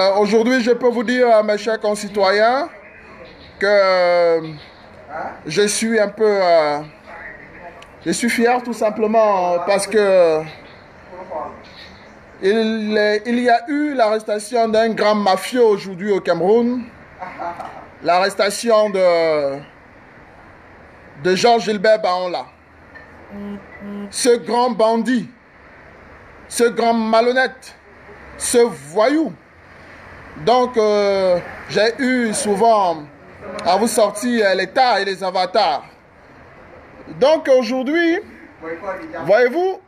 Aujourd'hui, je peux vous dire, mes chers concitoyens, que je suis un peu... je suis fier tout simplement parce que il y a eu l'arrestation d'un grand mafieux aujourd'hui au Cameroun. L'arrestation de Georges-Gilbert Baonla. Ce grand bandit, ce grand malhonnête, ce voyou. Donc, j'ai eu souvent à vous sortir les tas et les avatars. Donc, aujourd'hui, voyez-vous,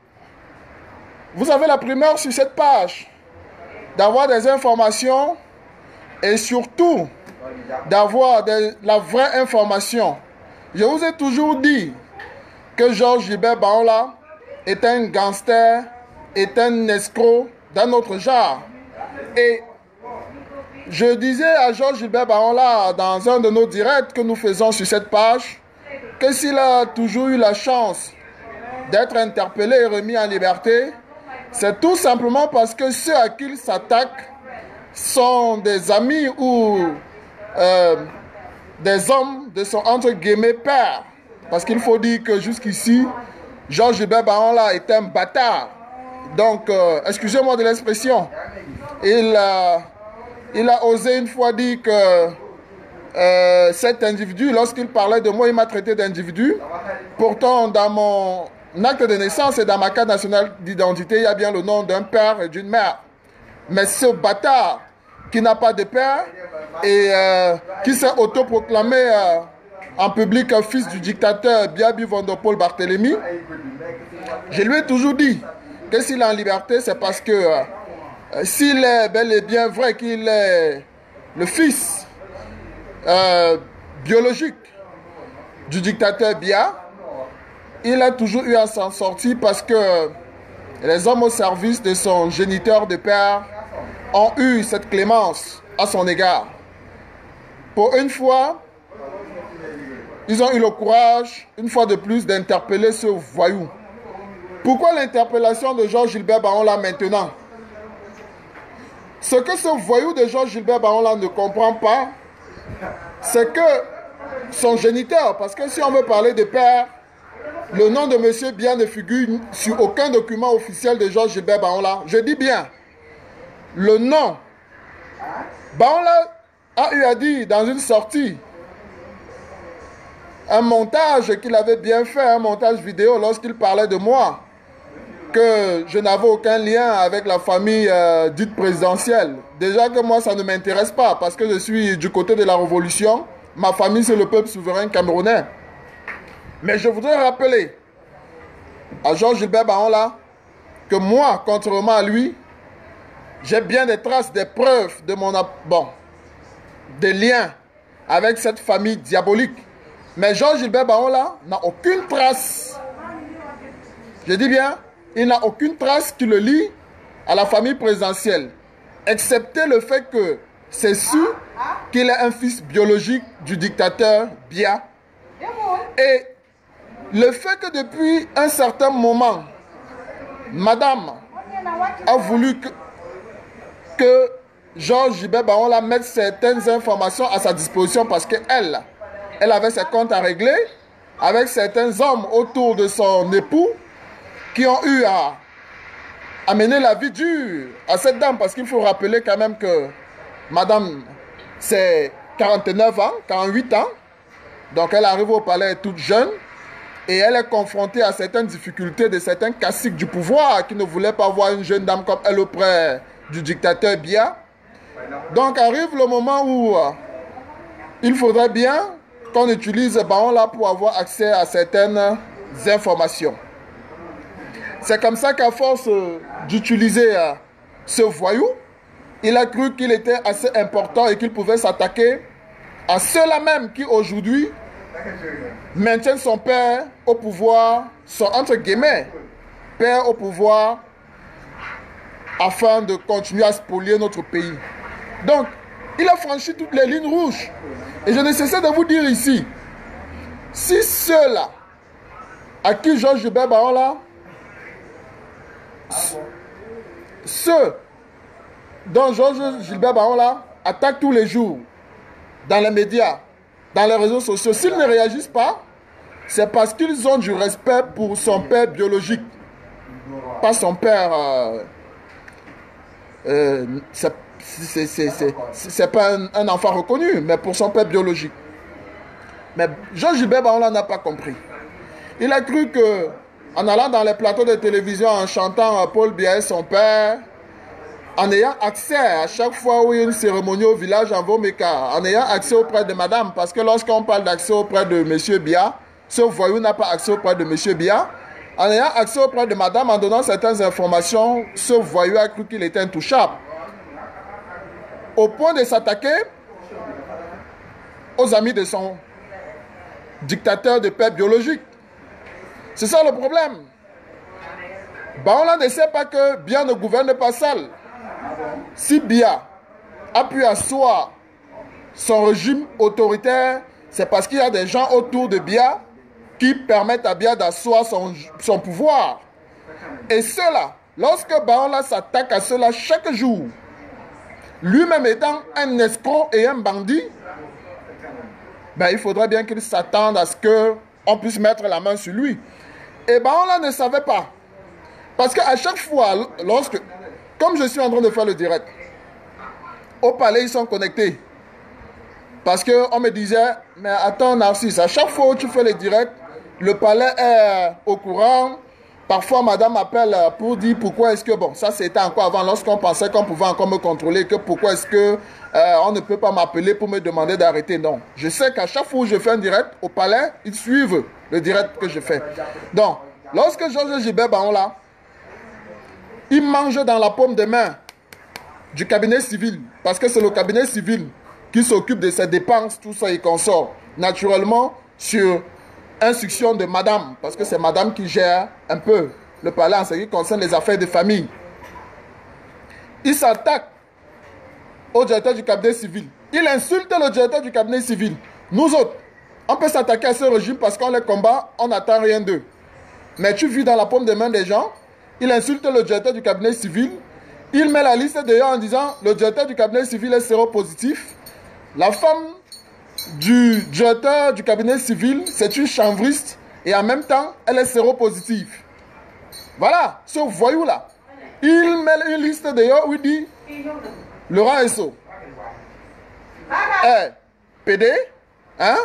vous avez la primeur sur cette page d'avoir des informations et surtout d'avoir la vraie information. Je vous ai toujours dit que Georges-Gilbert Baonla est un gangster, est un escroc d'un autre genre. Et je disais à Georges-Gilbert Baonla dans un de nos directs que nous faisons sur cette page que s'il a toujours eu la chance d'être interpellé et remis en liberté, c'est tout simplement parce que ceux à qui il s'attaque sont des amis ou des hommes de son entre guillemets père. Parce qu'il faut dire que jusqu'ici, Georges-Gilbert Baonla est un bâtard. Donc, excusez-moi de l'expression. Il a osé une fois dire que cet individu, lorsqu'il parlait de moi, il m'a traité d'individu. Pourtant, dans mon acte de naissance et dans ma carte nationale d'identité, il y a bien le nom d'un père et d'une mère. Mais ce bâtard qui n'a pas de père et qui s'est autoproclamé en public fils du dictateur Biaby Vondopol Barthélemy, je lui ai toujours dit que s'il est en liberté, c'est parce que s'il est bel et bien vrai qu'il est le fils biologique du dictateur Biya, il a toujours eu à s'en sortir parce que les hommes au service de son géniteur de père ont eu cette clémence à son égard. Pour une fois, ils ont eu le courage, une fois de plus, d'interpeller ce voyou. Pourquoi l'interpellation de Georges-Gilbert Baonla maintenant? Ce que ce voyou de Georges-Gilbert Baonla ne comprend pas, c'est que son géniteur, parce que si on veut parler de père, le nom de monsieur Biya ne figure sur aucun document officiel de Georges-Gilbert Baonla. Je dis bien, le nom. Baonla a eu à dire dans une sortie, un montage qu'il avait bien fait, un montage vidéo lorsqu'il parlait de moi, que je n'avais aucun lien avec la famille dite présidentielle. Déjà que moi, ça ne m'intéresse pas parce que je suis du côté de la révolution. Ma famille, c'est le peuple souverain camerounais. Mais je voudrais rappeler à Georges-Gilbert Baonla que moi, contrairement à lui, j'ai bien des traces, des preuves de mon... des liens avec cette famille diabolique. Mais Georges-Gilbert Baonla n'a aucune trace. Je dis bien, il n'a aucune trace qui le lie à la famille présidentielle. Excepté le fait que c'est sûr qu'il est un fils biologique du dictateur Biya. Et le fait que depuis un certain moment, madame a voulu que Georges-Gilbert Baonla mette certaines informations à sa disposition parce qu'elle avait ses comptes à régler avec certains hommes autour de son époux qui ont eu à mener la vie dure à cette dame, parce qu'il faut rappeler quand même que madame, c'est 49 ans, 48 ans, donc elle arrive au palais toute jeune et elle est confrontée à certaines difficultés de certains caciques du pouvoir qui ne voulaient pas voir une jeune dame comme elle auprès du dictateur Biya. Donc arrive le moment où il faudrait bien qu'on utilise Baonla pour avoir accès à certaines informations. C'est comme ça qu'à force d'utiliser ce voyou, il a cru qu'il était assez important et qu'il pouvait s'attaquer à ceux-là même qui aujourd'hui maintiennent son père au pouvoir, son entre guillemets père au pouvoir, afin de continuer à spolier notre pays. Donc, il a franchi toutes les lignes rouges. Et je ne cessais de vous dire ici, si ceux-là à qui Georges-Gilbert Baonla, ceux dont Georges Gilbert Baola attaque tous les jours dans les médias, dans les réseaux sociaux, s'ils ne réagissent pas, c'est parce qu'ils ont du respect pour son père biologique. Pas son père... c'est pas un enfant reconnu, mais pour son père biologique. Mais Georges Gilbert Baola n'a pas compris. Il a cru que, en allant dans les plateaux de télévision, en chantant Paul Biya et son père, en ayant accès à chaque fois où il y a une cérémonie au village en Vomeka, en ayant accès auprès de madame, parce que lorsqu'on parle d'accès auprès de monsieur Biya, ce voyou n'a pas accès auprès de monsieur Biya, en ayant accès auprès de madame, en donnant certaines informations, ce voyou a cru qu'il était intouchable. Au point de s'attaquer aux amis de son dictateur de père biologique. C'est ça le problème. Baola ne sait pas que Biya ne gouverne pas seul. Si Biya a pu asseoir son régime autoritaire, c'est parce qu'il y a des gens autour de Biya qui permettent à Biya d'asseoir son pouvoir. Et cela, lorsque Baola s'attaque à cela chaque jour, lui-même étant un escroc et un bandit, ben, il faudrait bien qu'il s'attende à ce qu'on puisse mettre la main sur lui. Et Baola ne savait pas. Parce qu'à chaque fois, comme je suis en train de faire le direct, au palais, ils sont connectés. Parce qu'on me disait, mais attends Narcisse, à chaque fois où tu fais le direct, le palais est au courant. Parfois, madame m'appelle pour dire pourquoi est-ce que, bon, ça c'était encore avant, lorsqu'on pensait qu'on pouvait encore me contrôler, que pourquoi est-ce que on ne peut pas m'appeler pour me demander d'arrêter. Non, je sais qu'à chaque fois où je fais un direct au palais, ils suivent le direct que je fais. Donc, lorsque Georges Gilbert Baola, il mange dans la paume des mains du cabinet civil, parce que c'est le cabinet civil qui s'occupe de ses dépenses, tout ça et consort, naturellement sur instruction de madame, parce que c'est madame qui gère un peu le palais en ce qui concerne les affaires de famille. Il s'attaque au directeur du cabinet civil. Il insulte le directeur du cabinet civil. Nous autres, on peut s'attaquer à ce régime parce qu'on les combat, on n'attend rien d'eux. Mais tu vis dans la paume des mains des gens, il insulte le directeur du cabinet civil, il met la liste d'ailleurs en disant le directeur du cabinet civil est séropositif. La femme du directeur du cabinet civil, c'est une chanvriste et en même temps, elle est séropositive. Voilà, ce voyou-là. Il met une liste d'ailleurs où il dit Laurent Esso est PD, hein?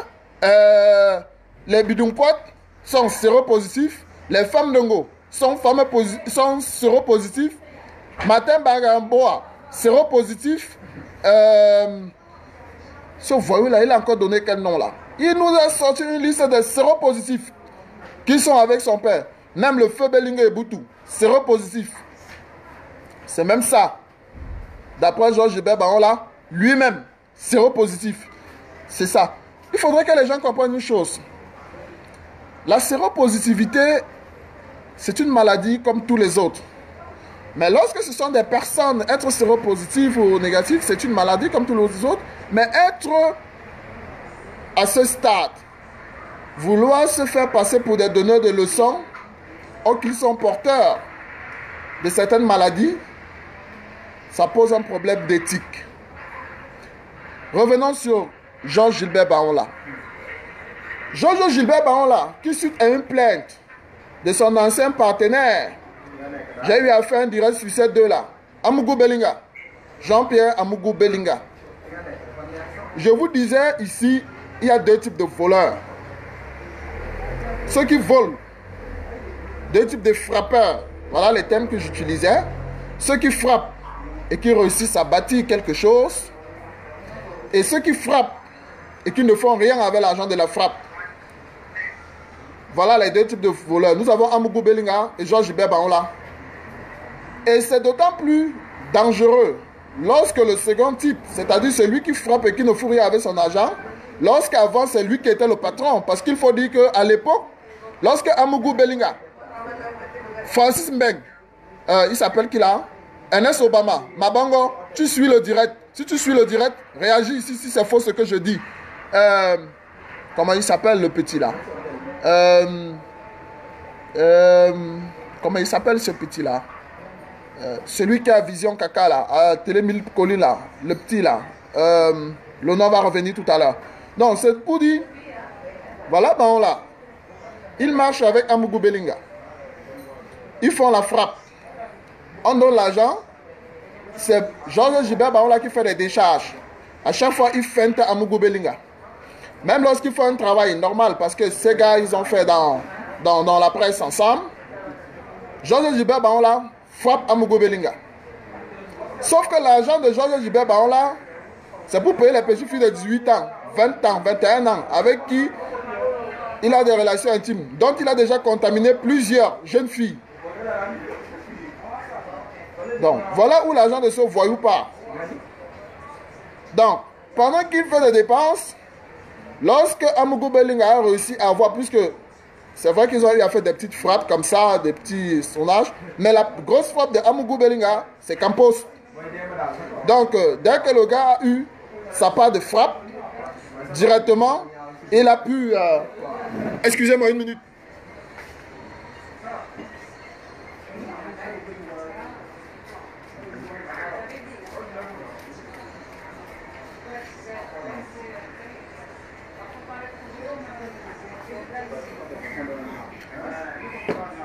Les bidonpotes sont séropositifs, les femmes d'Ongo sont séropositifs, Martin Bagamboa séropositif. Ce voyou-là, il a encore donné quel nom là? Il nous a sorti une liste de séropositifs qui sont avec son père. Même le feu Bellingue et Boutou, séropositif. C'est même ça. D'après Georges Gilbert Baola, lui-même, séropositif. C'est ça. Il faudrait que les gens comprennent une chose. La séropositivité, c'est une maladie comme tous les autres. Mais lorsque ce sont des personnes, être séropositif ou négatif, c'est une maladie comme tous les autres. Mais être à ce stade, vouloir se faire passer pour des donneurs de leçons, ou qu'ils sont porteurs de certaines maladies, ça pose un problème d'éthique. Revenons sur Georges Gilbert Baola. Georges Gilbert Baola, qui suite à une plainte de son ancien partenaire, j'ai eu à faire un direct sur ces deux-là. Amougou Bellinga. Jean-Pierre Amougou Bellinga. Je vous disais ici, il y a deux types de voleurs. Ceux qui volent. Deux types de frappeurs. Voilà les termes que j'utilisais. Ceux qui frappent et qui réussissent à bâtir quelque chose. Et ceux qui frappent et qui ne font rien avec l'argent de la frappe. Voilà les deux types de voleurs. Nous avons Amougou Bellinga et Georges Gilbert Baola. Et c'est d'autant plus dangereux lorsque le second type, c'est-à-dire celui qui frappe et qui ne fout rien avec son argent, lorsqu'avant c'est lui qui était le patron. Parce qu'il faut dire qu'à l'époque, lorsque Amougou Bellinga, Francis Mbeng, il s'appelle qui là? Ernest Obama, Mabango, tu suis le direct. Si tu suis le direct, réagis ici si c'est faux ce que je dis. Comment il s'appelle le petit là? Comment il s'appelle ce petit là? celui qui a Vision Caca là, à Télé 1000 collines là, le petit là, le nom va revenir tout à l'heure. Donc c'est pour dire, voilà Baon là, il marche avec Amougou Belinga. Ils font la frappe. On donne l'argent. C'est Georges Gilbert Baon là qui fait des décharges. À chaque fois, il feinte Amougou Belinga. Même lorsqu'il faut un travail normal, parce que ces gars, ils ont fait dans la presse ensemble, Georges Gilbert Baon là frappe Amougou Belinga. Sauf que l'argent de Georges Gilbert Baon là, c'est pour payer les petites filles de 18 ans, 20 ans, 21 ans, avec qui il a des relations intimes, dont il a déjà contaminé plusieurs jeunes filles. Donc, voilà où l'argent de ce voyou part. Donc, pendant qu'il fait des dépenses, lorsque Amougou Belinga a réussi à avoir, puisque c'est vrai qu'ils ont eu à faire des petites frappes comme ça, des petits sonnages, mais la grosse frappe de Amougou Belinga, c'est Campos. Donc, dès que le gars a eu sa part de frappe, directement, il a pu... Excusez-moi une minute.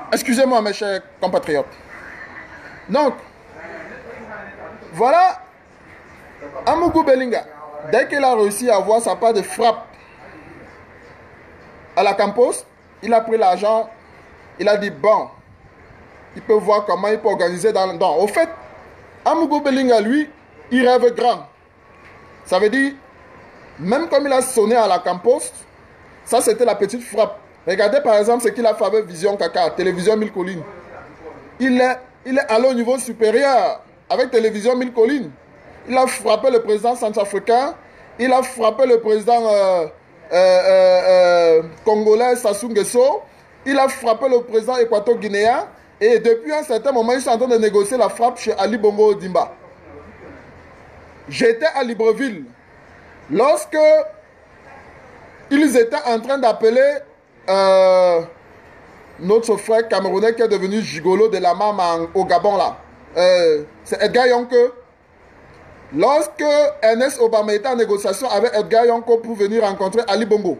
Excusez-moi mes chers compatriotes. Donc, voilà Amougou Belinga. Dès qu'il a réussi à avoir sa part de frappe à la Campos, il a pris l'argent, il a dit bon, il peut voir comment il peut organiser dans. Au fait, Amougou Belinga, lui, il rêve grand. Ça veut dire, même comme il a sonné à la Campos, ça c'était la petite frappe. Regardez par exemple ce qu'il a fait avec Vision Caca, Télévision 1000 collines. Il est allé au niveau supérieur avec Télévision 1000 collines. Il a frappé le président centrafricain, il a frappé le président congolais Sassou Nguesso, il a frappé le président équato-guinéen et depuis un certain moment, ils sont en train de négocier la frappe chez Ali Bongo Odimba. J'étais à Libreville lorsque ils étaient en train d'appeler notre frère camerounais qui est devenu gigolo de la MAM au Gabon là. C'est Edgar Yonke. Lorsque Ernest Obama était en négociation avec Edgar Yonke pour venir rencontrer Ali Bongo,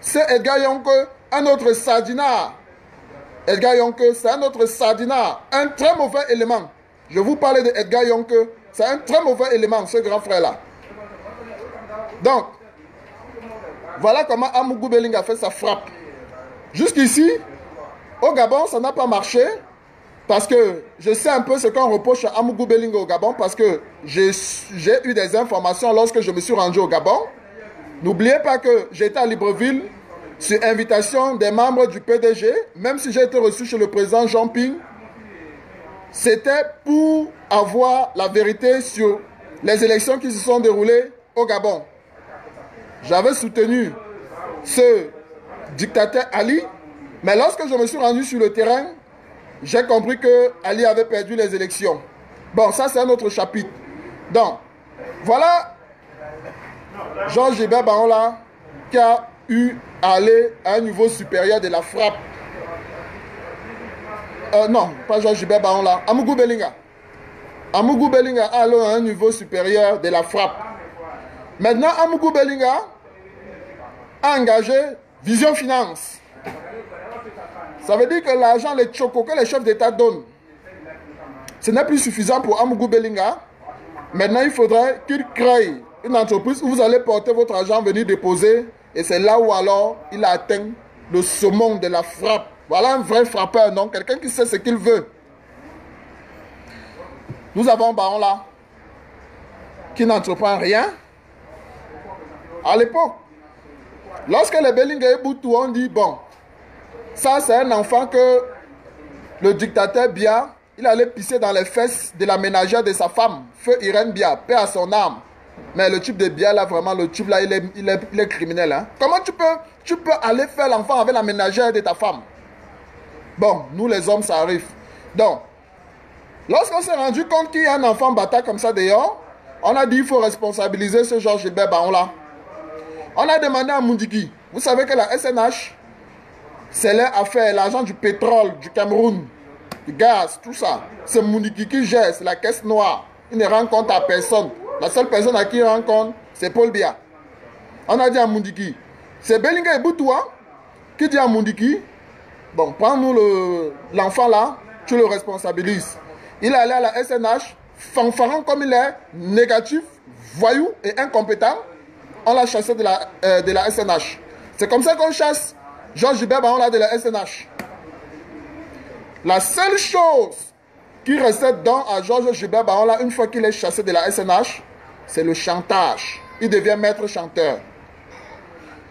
c'est Edgar Yonke, un autre sardinard. Edgar Yonke, c'est un autre sardinard, un très mauvais élément. Je vous parlais de Edgar Yonke, c'est un très mauvais élément, ce grand frère-là. Donc, voilà comment Amougou Belinga a fait sa frappe. Jusqu'ici, au Gabon, ça n'a pas marché. Parce que je sais un peu ce qu'on reproche à Amougou Belinga au Gabon. Parce que j'ai eu des informations lorsque je me suis rendu au Gabon. N'oubliez pas que j'étais à Libreville sur invitation des membres du PDG. Même si j'ai été reçu chez le président Jean Ping. C'était pour avoir la vérité sur les élections qui se sont déroulées au Gabon. J'avais soutenu ce dictateur Ali, mais lorsque je me suis rendu sur le terrain, j'ai compris que Ali avait perdu les élections. Bon, ça c'est un autre chapitre. Donc, voilà Georges Gilbert Baon là, qui a eu à aller à un niveau supérieur de la frappe. Non, pas Georges Gilbert Baon là, Amougou Belinga. Amougou Belinga a allé à un niveau supérieur de la frappe. Maintenant, Amougou Belinga a engagé Vision Finance. Ça veut dire que l'argent, les chocos que les chefs d'État donnent, ce n'est plus suffisant pour Amougou Belinga. Maintenant, il faudrait qu'il crée une entreprise où vous allez porter votre argent, venir déposer. Et c'est là où alors il a atteint le summum de la frappe. Voilà un vrai frappeur, non? Quelqu'un qui sait ce qu'il veut. Nous avons un baron là, qui n'entreprend rien. À l'époque, lorsque les Belinga et Boutou ont dit, bon, ça c'est un enfant que le dictateur Biya, il allait pisser dans les fesses de la ménagère de sa femme, feu Irène Biya, paix à son âme. Mais le type de Biya là, vraiment, le type là, il est criminel. Hein? Comment tu peux aller faire l'enfant avec la ménagère de ta femme? Bon, nous les hommes, ça arrive. Donc, lorsqu'on s'est rendu compte qu'il y a un enfant bâtard comme ça dehors, on a dit il faut responsabiliser ce Georges Gilbert Baon là. On a demandé à Mundiki. Vous savez que la SNH, c'est leur affaire, l'argent du pétrole du Cameroun. de gaz, tout ça. C'est Moundiki qui gère, c'est la caisse noire. Il ne rend compte à personne. La seule personne à qui il rend compte, c'est Paul Biya. On a dit à Moundiki. C'est Belinga et Boutoua qui dit à Moundiki, bon, prends-nous l'enfant là, tu le responsabilises. Il est allé à la SNH, fanfaron comme il est, négatif, voyou et incompétent. On l'a chassé de la SNH. C'est comme ça qu'on chasse Georges Gilbert Baon de la SNH. La seule chose qui restait dans à Georges Gilbert Baon une fois qu'il est chassé de la SNH, c'est le chantage. Il devient maître chanteur.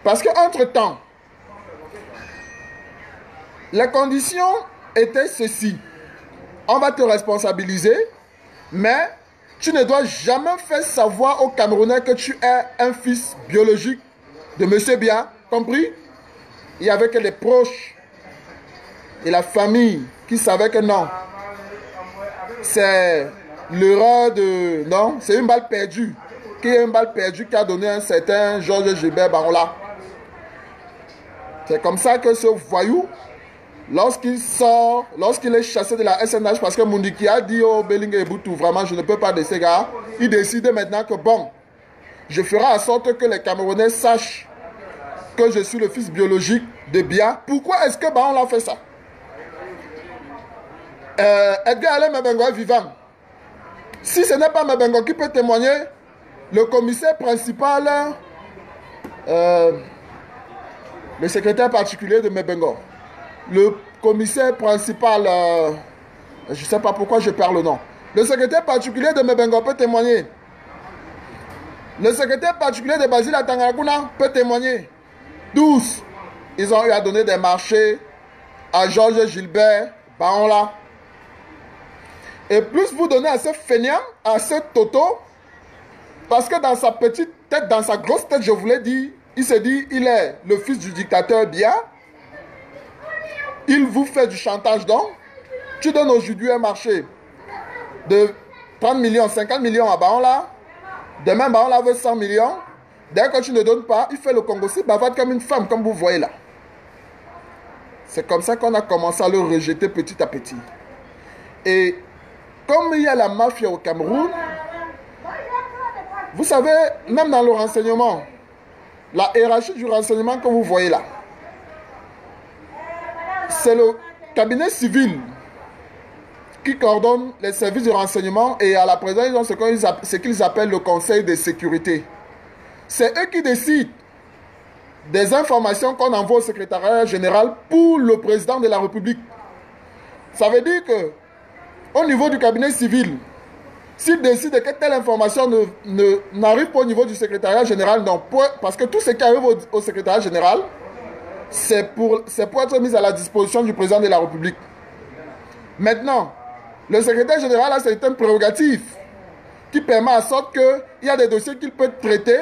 Parce qu'entre-temps, les conditions étaient ceci. On va te responsabiliser, mais tu ne dois jamais faire savoir aux Camerounais que tu es un fils biologique de M. Biya, compris? Il n'y avait que les proches et la famille qui savaient que non. C'est l'erreur de... Non, c'est une balle perdue. Qui est une balle perdue qui a donné un certain Georges Gilbert Barola. C'est comme ça que ce voyou, lorsqu'il sort, lorsqu'il est chassé de la SNH, parce que Moundiki a dit au Belinga et Boutou, vraiment, je ne peux pas de ces gars, il décide maintenant que bon, je ferai en sorte que les Camerounais sachent que je suis le fils biologique de Biya. Pourquoi est-ce que Baon l'a fait ça? Edgar Alain Mebengo est vivant. Si ce n'est pas Mebengo qui peut témoigner, le commissaire principal, le secrétaire particulier de Mebengo, le commissaire principal, je ne sais pas pourquoi je perds le nom, le secrétaire particulier de Mebengo peut témoigner. Le secrétaire particulier de Basile Atangakuna peut témoigner. 12, ils ont eu à donner des marchés à Georges Gilbert Baon. Et plus vous donnez à ce feignant, à ce Toto, parce que dans sa petite tête, dans sa grosse tête, je vous l'ai dit, il se dit, il est le fils du dictateur Biya. Il vous fait du chantage donc. Tu donnes aujourd'hui un marché de 30 millions, 50 millions à Baon. Demain, Baon veut 100 millions. Dès que tu ne donnes pas, il fait le Congo si bavarde comme une femme, comme vous voyez là. C'est comme ça qu'on a commencé à le rejeter petit à petit. Et comme il y a la mafia au Cameroun, vous savez, même dans le renseignement, la hiérarchie du renseignement que vous voyez là, c'est le cabinet civil qui coordonne les services de renseignement et à la présence, ils ont ce qu'ils appellent le conseil de sécurité. C'est eux qui décident des informations qu'on envoie au secrétariat général pour le président de la République. Ça veut dire que au niveau du cabinet civil, s'il décide que telle information n'arrive pas au niveau du secrétariat général, non, parce que tout ce qui arrive au secrétariat général, c'est pour être mis à la disposition du président de la République. Maintenant, le secrétaire général a certaines prérogatives qui permettent à sorte qu'il y a des dossiers qu'il peut traiter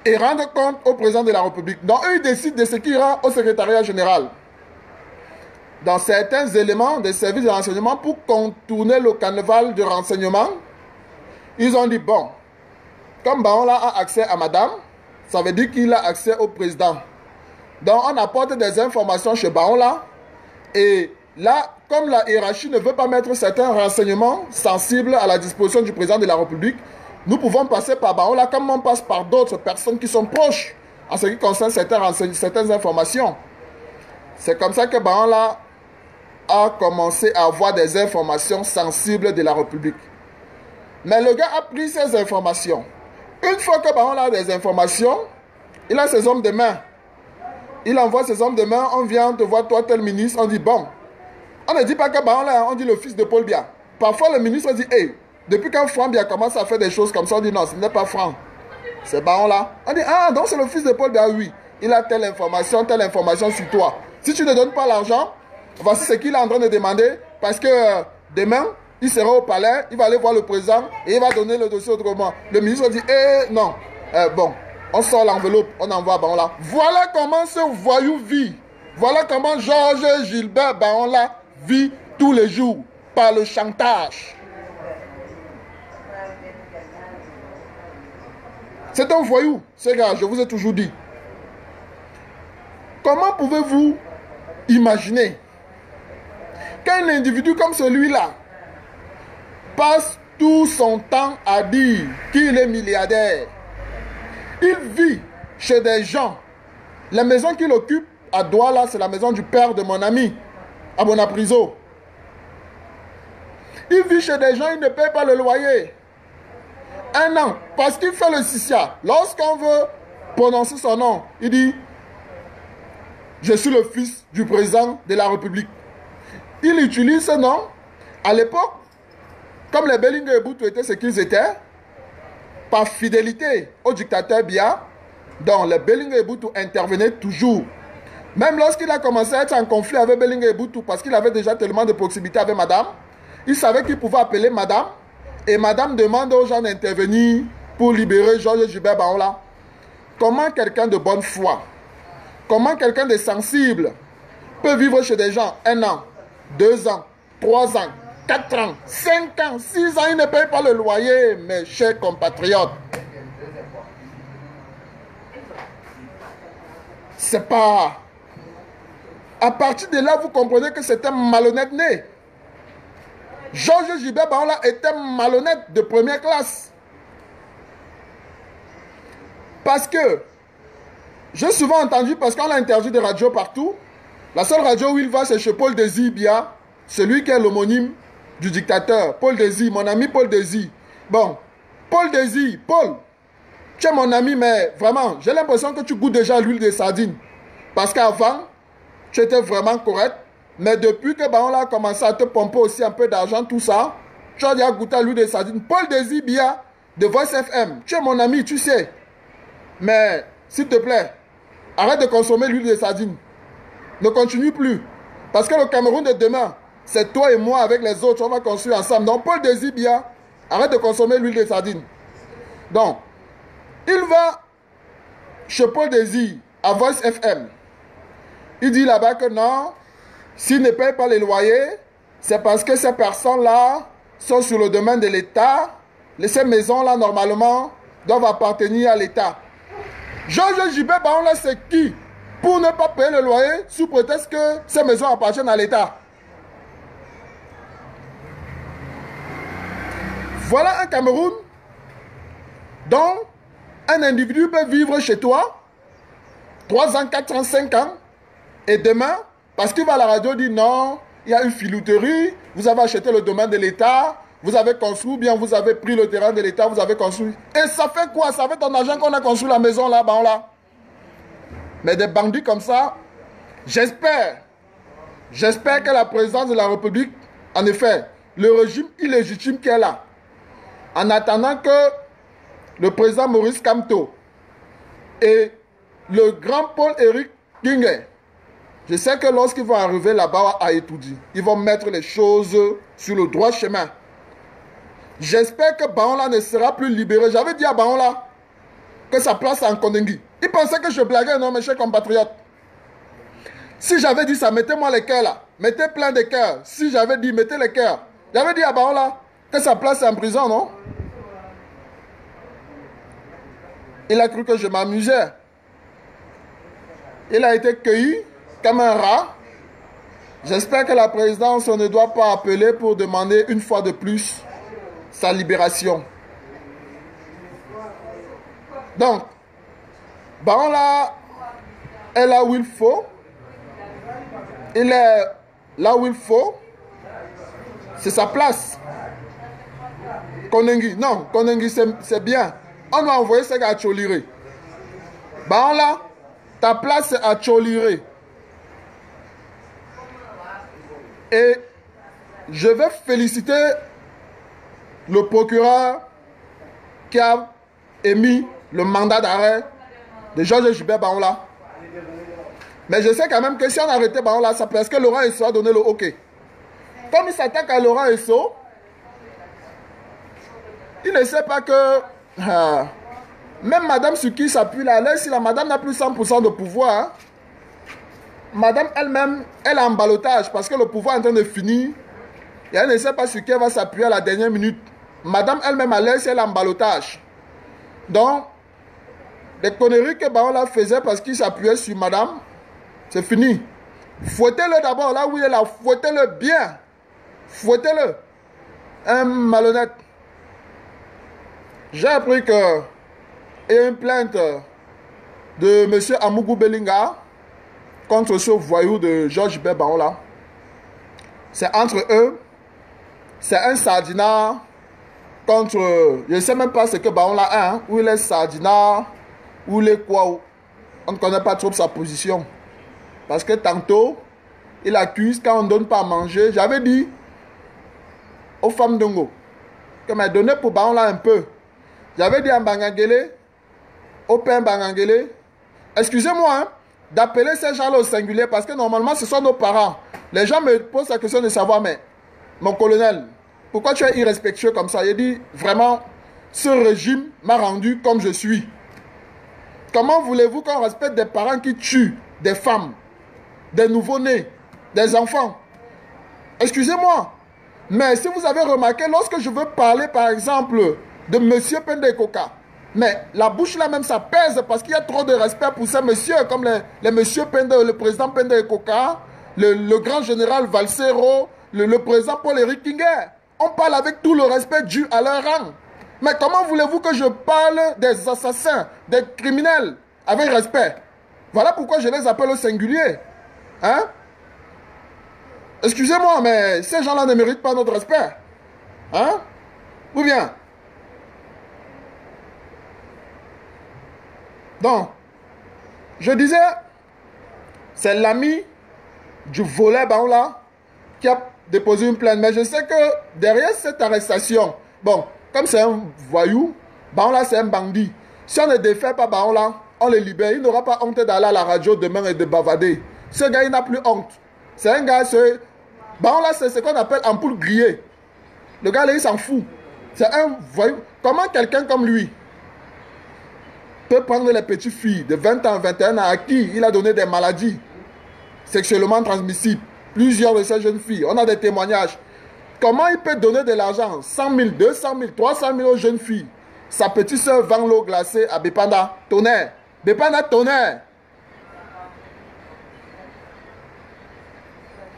et rendre compte au président de la République. Donc, eux, ils décident de ce qui ira au secrétariat général. Dans certains éléments des services de renseignement, pour contourner le carnaval de renseignement, ils ont dit, bon, comme Baon a accès à madame, ça veut dire qu'il a accès au président. Donc, on apporte des informations chez Baon et là, comme la hiérarchie ne veut pas mettre certains renseignements sensibles à la disposition du président de la République, nous pouvons passer par Baon comme on passe par d'autres personnes qui sont proches en ce qui concerne certaines informations. C'est comme ça que Baon a commencé à avoir des informations sensibles de la République. Mais le gars a pris ces informations. Une fois que Baon a des informations, il a ses hommes de main. Il envoie ses hommes de main, on vient te voir toi tel ministre, on dit bon. On ne dit pas que Baon on dit le fils de Paul Biya. Parfois le ministre dit, hey, depuis quand Franck Biya commence à faire des choses comme ça, on dit non, ce n'est pas Franck. C'est Baon On dit, ah, donc c'est le fils de Paul Biya, oui. Il a telle information sur toi. Si tu ne donnes pas l'argent, voici ce qu'il est en train de demander, parce que demain, il sera au palais, il va aller voir le président et il va donner le dossier autrement. Le ministre dit, non, bon, on sort l'enveloppe, on envoie Baon Voilà comment ce voyou vit. Voilà comment Georges Gilbert Baon vit tous les jours, par le chantage. C'est un voyou, c'est grave, je vous ai toujours dit. Comment pouvez-vous imaginer Qu'un individu comme celui-là passe tout son temps à dire qu'il est milliardaire, il vit chez des gens. La maison qu'il occupe à Douala, c'est la maison du père de mon ami, à Bonapriso. Il vit chez des gens, il ne paye pas le loyer. 1 an, parce qu'il fait le Sissia. Lorsqu'on veut prononcer son nom, il dit « Je suis le fils du président de la République ». Il utilise ce nom. À l'époque, comme les Bellingue et Boutou étaient ce qu'ils étaient, par fidélité au dictateur Biya, donc les Bellingue et Boutou intervenaient toujours. Même lorsqu'il a commencé à être en conflit avec Bellingue et Boutou, parce qu'il avait déjà tellement de proximité avec madame, il savait qu'il pouvait appeler madame, et madame demande aux gens d'intervenir pour libérer Georges Gilbert Baola. Comment quelqu'un de bonne foi, comment quelqu'un de sensible peut vivre chez des gens 1 an, 2 ans, 3 ans, 4 ans, 5 ans, 6 ans, il ne paye pas le loyer, mes chers compatriotes. C'est pas... À partir de là, vous comprenez que c'est un malhonnête né. Georges Gilbert Baola est un malhonnête de première classe. Parce que, j'ai souvent entendu, parce qu'on a interdit des radios partout, la seule radio où il va, c'est chez Paul Désir Biya, celui qui est l'homonyme du dictateur. Paul Désir, mon ami Paul Désir. Bon, Paul Désir, Paul, tu es mon ami, mais vraiment, j'ai l'impression que tu goûtes déjà l'huile de sardine. Parce qu'avant, tu étais vraiment correct. Mais depuis que Baola a commencé à te pomper aussi un peu d'argent, tout ça, tu as déjà goûté à l'huile de sardine. Paul Désir Biya, de Voice FM, tu es mon ami, tu sais. Mais, s'il te plaît, arrête de consommer l'huile de sardine. Ne continue plus. Parce que le Cameroun de demain, c'est toi et moi avec les autres, on va construire ensemble. Donc, Paul Désir Biya, arrête de consommer l'huile de sardine. Donc, il va chez Paul Désir, à Voice FM. Il dit là-bas que non, s'il ne paye pas les loyers, c'est parce que ces personnes-là sont sur le domaine de l'État. Ces maisons-là, normalement, doivent appartenir à l'État. Georges Gilbert Baola, c'est qui pour ne pas payer le loyer sous prétexte que ces maisons appartiennent à l'État? Voilà un Cameroun dont un individu peut vivre chez toi 3 ans, 4 ans, 5 ans, et demain, parce qu'il va à la radio dire non, il y a une filouterie, vous avez acheté le domaine de l'État, vous avez construit, bien vous avez pris le terrain de l'État, vous avez construit. Et ça fait quoi? Ça fait ton argent qu'on a construit la maison là, ben là. Mais des bandits comme ça, j'espère que la présidence de la République, en effet, le régime illégitime qui est là, en attendant que le président Maurice Kamto et le grand Paul-Éric Guinguet, je sais que lorsqu'ils vont arriver là-bas à Etoudi, ils vont mettre les choses sur le droit chemin. J'espère que Baola ne sera plus libéré. J'avais dit à Baola que sa place est en Kondengi. Il pensait que je blaguais, non, mes chers compatriotes. Si j'avais dit ça, mettez-moi les cœurs là. Mettez plein de cœurs. Si j'avais dit, mettez les cœurs. J'avais dit à Baola que sa place est en prison, non? Il a cru que je m'amusais. Il a été cueilli comme un rat. J'espère que la présidence ne doit pas appeler pour demander une fois de plus sa libération. Donc, Baola est là où il faut. Il est là où il faut. C'est sa place. Kondengi, non, Kondengi c'est bien. On va envoyer ce gars à Tcholiré. Baola, ta place est à Tcholiré. Et je vais féliciter le procureur qui a émis le mandat d'arrêt de Georges Gilbert Baola. Mais je sais quand même que si on arrêtait Baola, ça parce que Laurent Esso a donné le OK. Comme il s'attaque à Laurent Esso, il ne sait pas que même madame sur qui s'appuie là, si la madame n'a plus 100% de pouvoir, madame elle-même, elle est en ballottage parce que le pouvoir est en train de finir. Et elle ne sait pas sur qui elle va s'appuyer à la dernière minute. Madame elle-même à l'aise, elle est en ballottage. Donc, les conneries que Baola faisait parce qu'il s'appuyait sur madame, c'est fini. Fouettez-le d'abord, là où il est là, fouettez-le bien. Fouettez-le. Un malhonnête. J'ai appris que il y a une plainte de M. Amougou Belinga contre ce voyou de Georges Baola. C'est entre eux. C'est un sardinat contre... Je ne sais même pas ce que Baola a, hein, où il est sardinat, où il est quoi. On ne connaît pas trop sa position. Parce que tantôt, il accuse quand on ne donne pas à manger. J'avais dit aux femmes d'Ongo que m'a donné pour Baola un peu. J'avais dit à Mbangangele, au père Mbangangele, excusez-moi hein, d'appeler ces gens-là au singulier parce que normalement ce sont nos parents. Les gens me posent la question de savoir, mais mon colonel, pourquoi tu es irrespectueux comme ça? Il dit, vraiment, ce régime m'a rendu comme je suis. Comment voulez-vous qu'on respecte des parents qui tuent des femmes, des nouveau-nés, des enfants? Excusez-moi, mais si vous avez remarqué, lorsque je veux parler, par exemple, de M. Pende Koka, mais la bouche là même, ça pèse parce qu'il y a trop de respect pour ces messieurs, comme les messieurs Pende, le président Pende Koka, le grand général Valsero, le président Paul-Éric Kinguer. On parle avec tout le respect dû à leur rang. Mais comment voulez-vous que je parle des assassins, des criminels, avec respect? Voilà pourquoi je les appelle au singulier. Hein? Excusez-moi, mais ces gens-là ne méritent pas notre respect. Hein? Ou bien? Donc, je disais, c'est l'ami du volet Baola qui a déposé une plainte. Mais je sais que derrière cette arrestation, bon, comme c'est un voyou, Baola c'est un bandit. Si on ne défait pas Baola, on le libère. Il n'aura pas honte d'aller à la radio demain et de bavader. Ce gars, il n'a plus honte. C'est un gars, Baola c'est ce qu'on appelle ampoule grillée. Le gars là, il s'en fout. C'est un voyou. Comment quelqu'un comme lui peut prendre les petites filles de 20 ans, 21 ans à qui il a donné des maladies sexuellement transmissibles? Plusieurs de ces jeunes filles, on a des témoignages. Comment il peut donner de l'argent, 100 000, 200 000, 300 000 aux jeunes filles? Sa petite soeur vend l'eau glacée à Bepanda, tonnerre. Bepanda, tonnerre.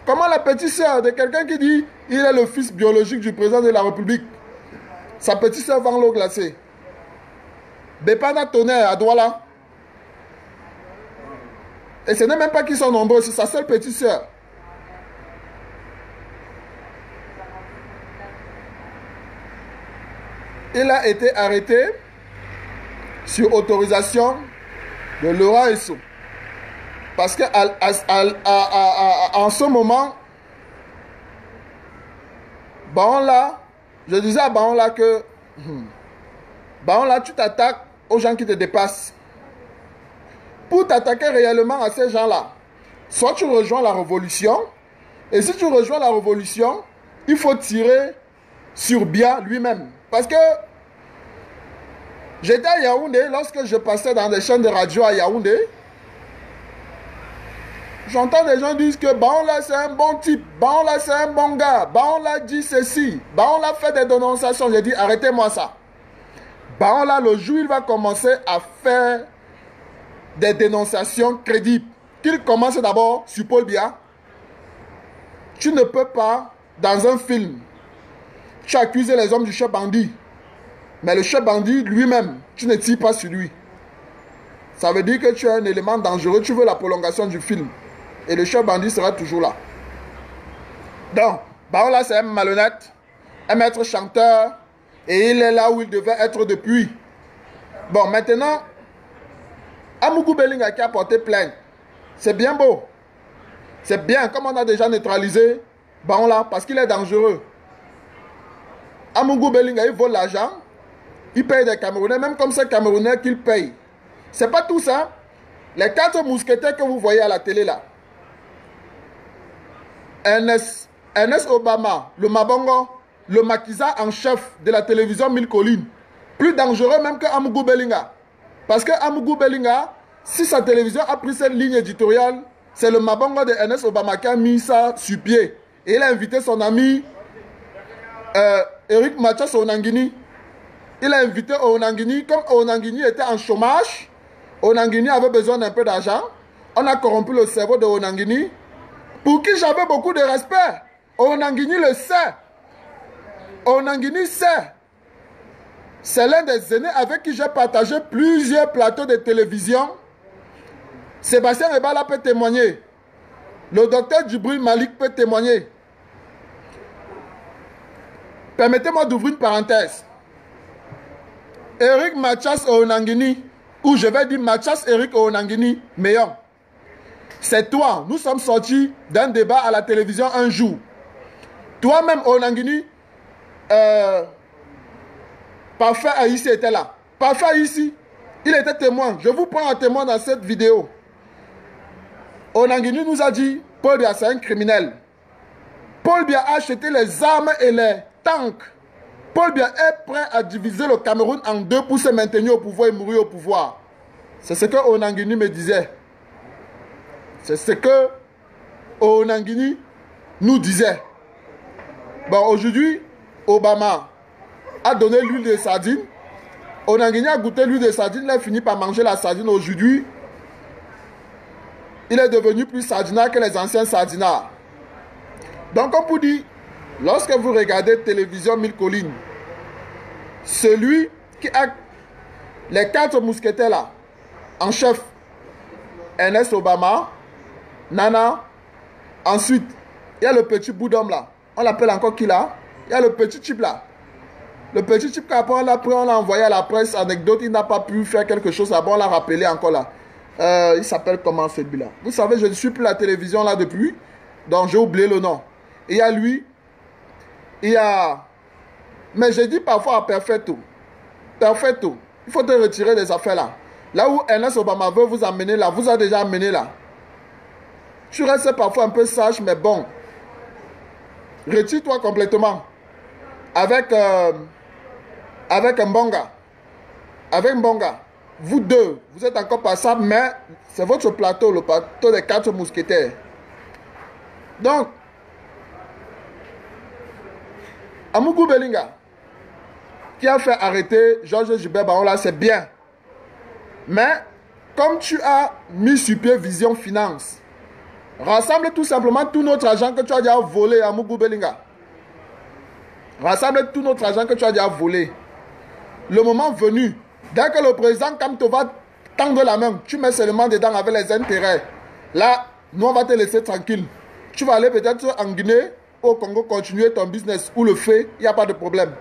Comment la petite soeur de quelqu'un qui dit il est le fils biologique du président de la République, sa petite soeur vend l'eau glacée? Bepanda, tonnerre à Douala. Et ce n'est même pas qu'ils sont nombreux, c'est sa seule petite soeur. Il a été arrêté sur autorisation de Laurent Esso. Parce que en ce moment, Baola, je disais à Baola que Baola, tu t'attaques aux gens qui te dépassent. Pour t'attaquer réellement à ces gens-là, soit tu rejoins la révolution, et si tu rejoins la révolution, il faut tirer sur Bia lui-même. Parce que j'étais à Yaoundé, lorsque je passais dans des chaînes de radio à Yaoundé, j'entends des gens dire que Baola c'est un bon type, Baola c'est un bon gars, Baola dit ceci, Baola fait des dénonciations. J'ai dit arrêtez-moi ça. Baola, le jour où il va commencer à faire des dénonciations crédibles, qu'il commence d'abord sur Paul Biya. Tu ne peux pas, dans un film, tu accuses les hommes du chef bandit. Mais le chef bandit lui-même, tu ne tires pas sur lui. Ça veut dire que tu es un élément dangereux. Tu veux la prolongation du film. Et le chef bandit sera toujours là. Donc, Baola c'est un malhonnête, un maître chanteur. Et il est là où il devait être depuis. Bon, maintenant, Amougou Belinga qui a porté plainte. C'est bien beau. C'est bien, comme on a déjà neutralisé Baola, parce qu'il est dangereux. Amougou Belinga, il vole l'argent. Il paye des Camerounais, même comme ces Camerounais qu'il paye. C'est pas tout ça. Les 4 mousquetaires que vous voyez à la télé là. Ernest Obama, le Mabongo, le maquisa en chef de la télévision Mille Collines. Plus dangereux même que Amougou Belinga. Parce que Amougou Belinga, si sa télévision a pris cette ligne éditoriale, c'est le Mabongo de Ernest Obama qui a mis ça sur pied. Et il a invité son ami Eric Mathias Onangini. Il a invité Onangini. Comme Onangini était en chômage, Onangini avait besoin d'un peu d'argent. On a corrompu le cerveau de Onangini. pour qui j'avais beaucoup de respect. Onanguini le sait. Onanguini sait. C'est l'un des aînés avec qui j'ai partagé plusieurs plateaux de télévision. Sébastien Rebala peut témoigner. Le docteur Djibril Malik peut témoigner. Permettez-moi d'ouvrir une parenthèse. Eric Mathias Onanguini, ou je vais dire Mathias Eric Onanguini, meilleur. C'est toi. Nous sommes sortis d'un débat à la télévision un jour. Toi-même, Onanguini, Parfait Haïti était là. Parfait Haïti, il était témoin. Je vous prends en témoin dans cette vidéo. Onanguini nous a dit, Paul Biya c'est un criminel. Paul Biya a acheté les armes et les tanks. Paul Biya est prêt à diviser le Cameroun en deux pour se maintenir au pouvoir et mourir au pouvoir. C'est ce que Onanguini me disait. C'est ce que Onanguini nous disait. Bon, aujourd'hui, Obama a donné l'huile de sardine. Onanguini a goûté l'huile de sardine, il a fini par manger la sardine. Aujourd'hui, il est devenu plus sardinard que les anciens sardinards. Donc, comme vous dit, lorsque vous regardez Télévision Mille Collines, celui qui a les 4 mousquetaires là, en chef, Ernest Obama, Nana, ensuite, il y a le petit bout d'homme là, on l'appelle encore qui là? Il y a le petit type là. Le petit type qu'après on l'a pris, on l'a envoyé à la presse, anecdote, il n'a pas pu faire quelque chose là-bas, on l'a rappelé encore là. Il s'appelle comment celui-là? Vous savez, je ne suis plus la télévision là depuis, donc j'ai oublié le nom. Il y a lui, il y a... Mais j'ai dit parfois à Perfetto, Perfetto, il faut te retirer des affaires là. Là où Ernest Obama veut vous amener là, vous a déjà amené là. Tu restes parfois un peu sage, mais bon. Retire-toi complètement. Avec Mbonga. Avec Mbonga. Vous deux, vous êtes encore passable, mais c'est votre plateau, le plateau des 4 mousquetaires. Donc, Amougou Belinga, qui a fait arrêter Georges Gilbert Baola, c'est bien. Mais, comme tu as mis sur pied Vision Finance, rassemble tout simplement tout notre argent que tu as déjà volé à Amougou Belinga. Rassemble tout notre argent que tu as déjà volé. Le moment venu, dès que le président Kamto va tendre la main, tu mets seulement dedans avec les intérêts. Là, nous on va te laisser tranquille. Tu vas aller peut-être en Guinée, au Congo, continuer ton business ou le fait, il n'y a pas de problème.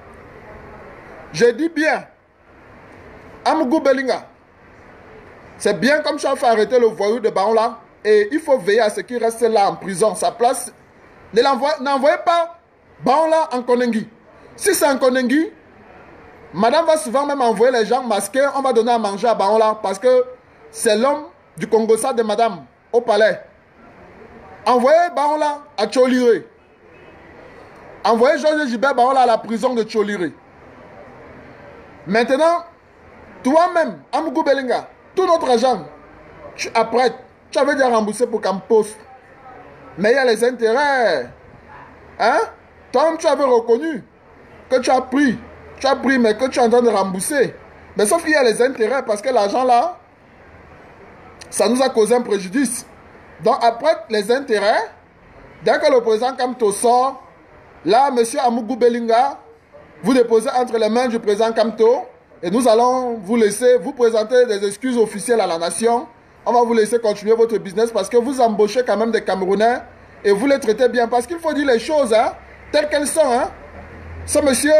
Je dis bien, Amougou Belinga, c'est bien comme tu as fait arrêter le voyou de Baola et il faut veiller à ce qu'il reste là en prison. Sa place, n'envoyez pas Baola en Konengi. Si c'est en Konengi, madame va souvent même envoyer les gens masqués, on va donner à manger à Baola parce que c'est l'homme du Congo-Ça de madame au palais. Envoyez Baola à Tcholiré. Envoyez Georges Gilbert Baola à la prison de Tcholiré. Maintenant, toi-même, Amougou Belinga, tout notre argent, tu apprêtes, tu avais déjà remboursé pour Campos. Mais il y a les intérêts. Hein? Toi-même, tu avais reconnu que tu as pris, mais que tu es en train de rembourser. Mais sauf qu'il y a les intérêts parce que l'argent là, ça nous a causé un préjudice. Donc après les intérêts, dès que le président Kamto sort, là, monsieur Amougou Belinga, vous déposez entre les mains du président Kamto et nous allons vous laisser vous présenter des excuses officielles à la nation. On va vous laisser continuer votre business parce que vous embauchez quand même des Camerounais et vous les traitez bien. Parce qu'il faut dire les choses hein, telles qu'elles sont. Hein. Ce monsieur,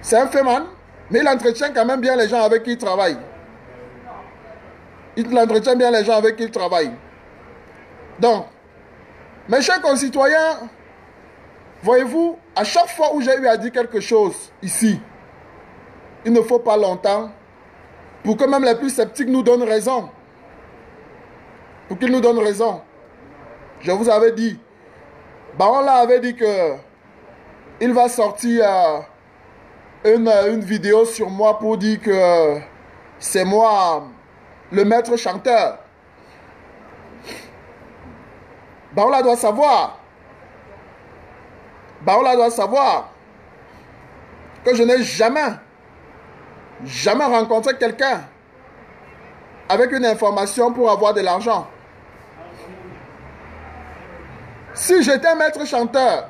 c'est un féman, mais il entretient quand même bien les gens avec qui il travaille. Il entretient bien les gens avec qui il travaille. Donc, mes chers concitoyens, voyez-vous, à chaque fois où j'ai eu à dire quelque chose ici, il ne faut pas longtemps pour que même les plus sceptiques nous donnent raison. Pour qu'ils nous donnent raison. Je vous avais dit, Baola avait dit que il va sortir une vidéo sur moi pour dire que c'est moi le maître chanteur. Baola doit savoir. Baola doit savoir que je n'ai jamais rencontré quelqu'un avec une information pour avoir de l'argent. Si j'étais un maître chanteur,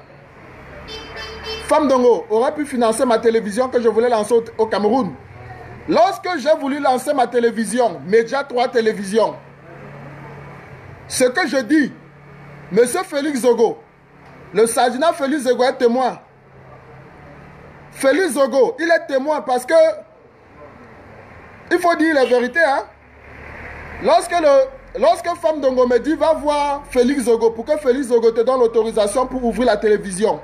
Femme Ndongo aurait pu financer ma télévision que je voulais lancer au Cameroun. Lorsque j'ai voulu lancer ma télévision, Média 3 Télévision, ce que je dis, Monsieur Félix Zogo, le sergent Félix Zogo est témoin. Félix Zogo, il est témoin parce que, il faut dire la vérité, hein. Lorsque Femme Ndongo me dit, va voir Félix Zogo pour que Félix Zogo te donne l'autorisation pour ouvrir la télévision.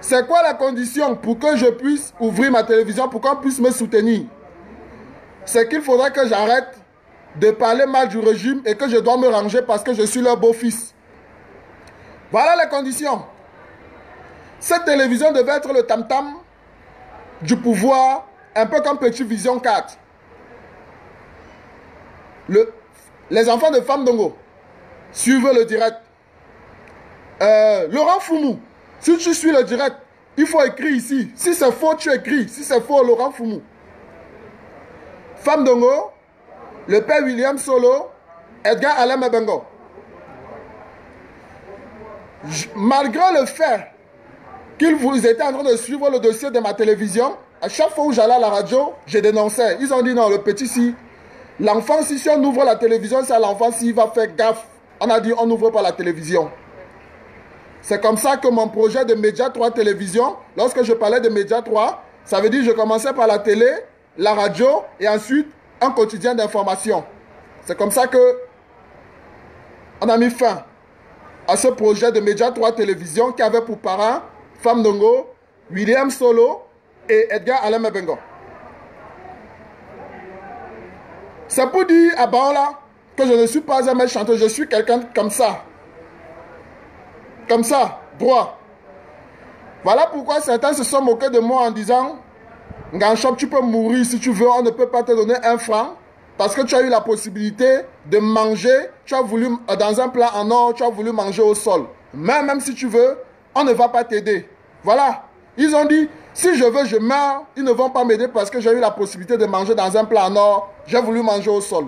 C'est quoi la condition pour que je puisse ouvrir ma télévision, pour qu'on puisse me soutenir? C'est qu'il faudra que j'arrête de parler mal du régime et que je dois me ranger parce que je suis leur beau-fils. Voilà les conditions. Cette télévision devait être le tam-tam du pouvoir, un peu comme Petit Vision 4. Les enfants de Femme Ndongo suivent le direct. Laurent Foumou, si tu suis le direct, il faut écrire ici. Si c'est faux, tu écris. Si c'est faux, Laurent Foumou. Femme Ndongo, le père William Solo, Edgar Alain Mebengo. Malgré le fait qu'ils vous étaient en train de suivre le dossier de ma télévision, à chaque fois où j'allais à la radio, je dénonçais. Ils ont dit non, le petit si. L'enfant, si on ouvre la télévision, c'est l'enfant s'il va faire gaffe. On a dit on n'ouvre pas la télévision. C'est comme ça que mon projet de Média 3 Télévision, lorsque je parlais de Média 3, ça veut dire que je commençais par la télé, la radio et ensuite un quotidien d'information. C'est comme ça que on a mis fin à ce projet de Média 3 Télévision qui avait pour parents Femme Ndongo, William Solo et Edgar Alain Mebengo. C'est pour dire à Baola que je ne suis pas un maître chanteur, je suis quelqu'un comme ça. Comme ça, droit. Voilà pourquoi certains se sont moqués de moi en disant Nganchop, tu peux mourir si tu veux, on ne peut pas te donner 1 franc parce que tu as eu la possibilité de manger, tu as voulu, dans un plat en or, tu as voulu manger au sol. Mais même si tu veux, on ne va pas t'aider. Voilà. Ils ont dit, si je veux, je meurs, ils ne vont pas m'aider parce que j'ai eu la possibilité de manger dans un plat en or, j'ai voulu manger au sol.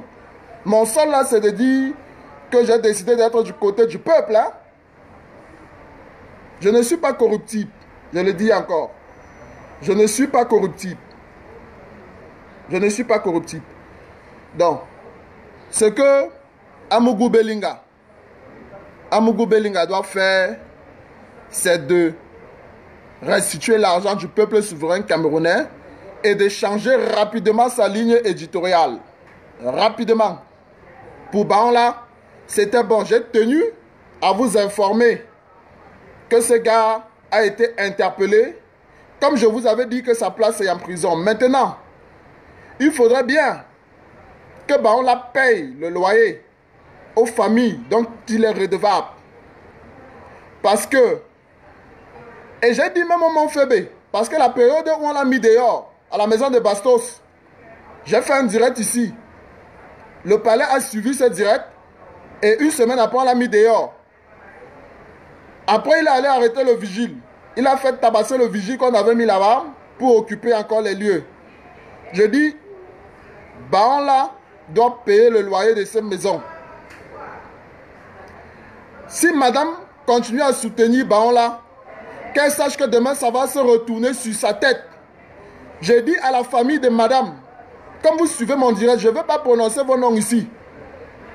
Mon sol là, c'est de dire que j'ai décidé d'être du côté du peuple. Hein? Je ne suis pas corruptible, je le dis encore. Je ne suis pas corruptible. Je ne suis pas corruptible. Donc, ce que Amougou Belinga doit faire, c'est de restituer l'argent du peuple souverain camerounais et de changer rapidement sa ligne éditoriale. Rapidement. Pour Baola, c'était bon. J'ai tenu à vous informer que ce gars a été interpellé. Comme je vous avais dit que sa place est en prison. Maintenant, il faudrait bien que Baola paye le loyer aux familles dont il est redevable. Parce que, et j'ai dit même au Montfébé, parce que la période où on l'a mis dehors, à la maison de Bastos, j'ai fait un direct ici. Le palais a suivi ce direct et 1 semaine après, on l'a mis dehors. Après, il est allé arrêter le vigile. Il a fait tabasser le vigile qu'on avait mis là-bas pour occuper encore les lieux. Je dis, Baola doit payer le loyer de cette maison. Si madame continue à soutenir Baola, qu'elle sache que demain ça va se retourner sur sa tête. J'ai dit à la famille de madame, comme vous suivez mon direct, je ne vais pas prononcer vos noms ici.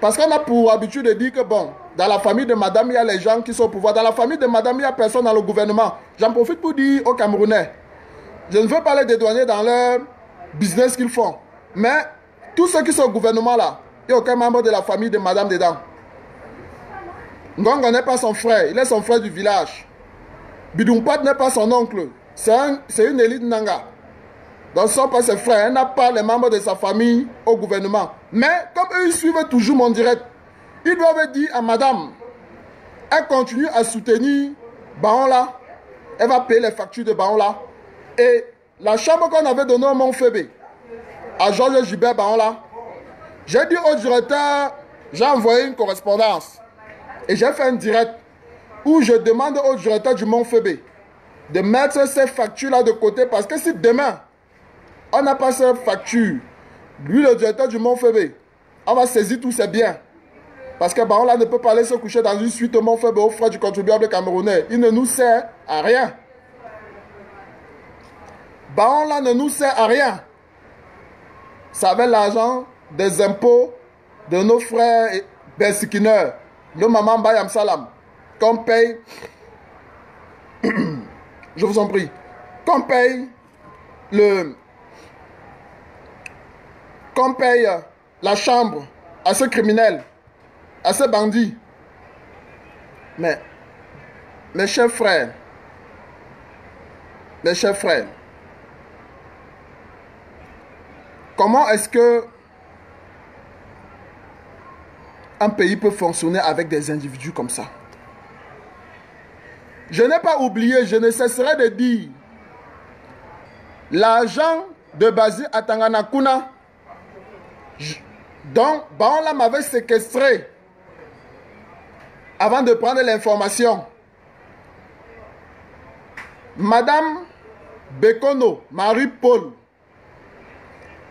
Parce qu'on a pour habitude de dire que bon, dans la famille de madame, il y a les gens qui sont au pouvoir. Dans la famille de madame, il n'y a personne dans le gouvernement. J'en profite pour dire aux Camerounais, je ne veux pas les dédouaner dans leur business qu'ils font. Mais tous ceux qui sont au gouvernement là, il n'y a aucun membre de la famille de madame dedans. Ngongo n'est pas son frère, il est son frère du village. Bidumpat n'est pas son oncle, c'est une élite Nanga. Donc ce ne sont pas ses frères, elle n'a pas les membres de sa famille au gouvernement. Mais comme eux ils suivent toujours mon direct, ils doivent dire à madame, elle continue à soutenir Baola, elle va payer les factures de Baola. Et la chambre qu'on avait donnée au Montfébé, à Georges Gilbert Baola, j'ai dit au directeur, j'ai envoyé une correspondance et j'ai fait un direct où je demande au directeur du Montfébé de mettre ces factures-là de côté parce que si demain, on n'a pas ces factures, lui le directeur du Montfébé, on va saisir tous ses biens. Parce que Baola ne peut pas aller se coucher dans une suite mon faible aux frais du contribuable camerounais. Il ne nous sert à rien. Baola ne nous sert à rien. Ça avait l'argent des impôts de nos frères bersikineurs, nos mamans Bayam Salam, qu'on paye, je vous en prie, qu'on paye la chambre à ce criminel, à ce bandit. Mais, mes chers frères, comment est-ce que un pays peut fonctionner avec des individus comme ça? Je n'ai pas oublié, je ne cesserai de dire, l'argent de Bazir à Tanganakuna, dont Baola m'avait séquestré avant de prendre l'information. Madame Bekono, Marie-Paul,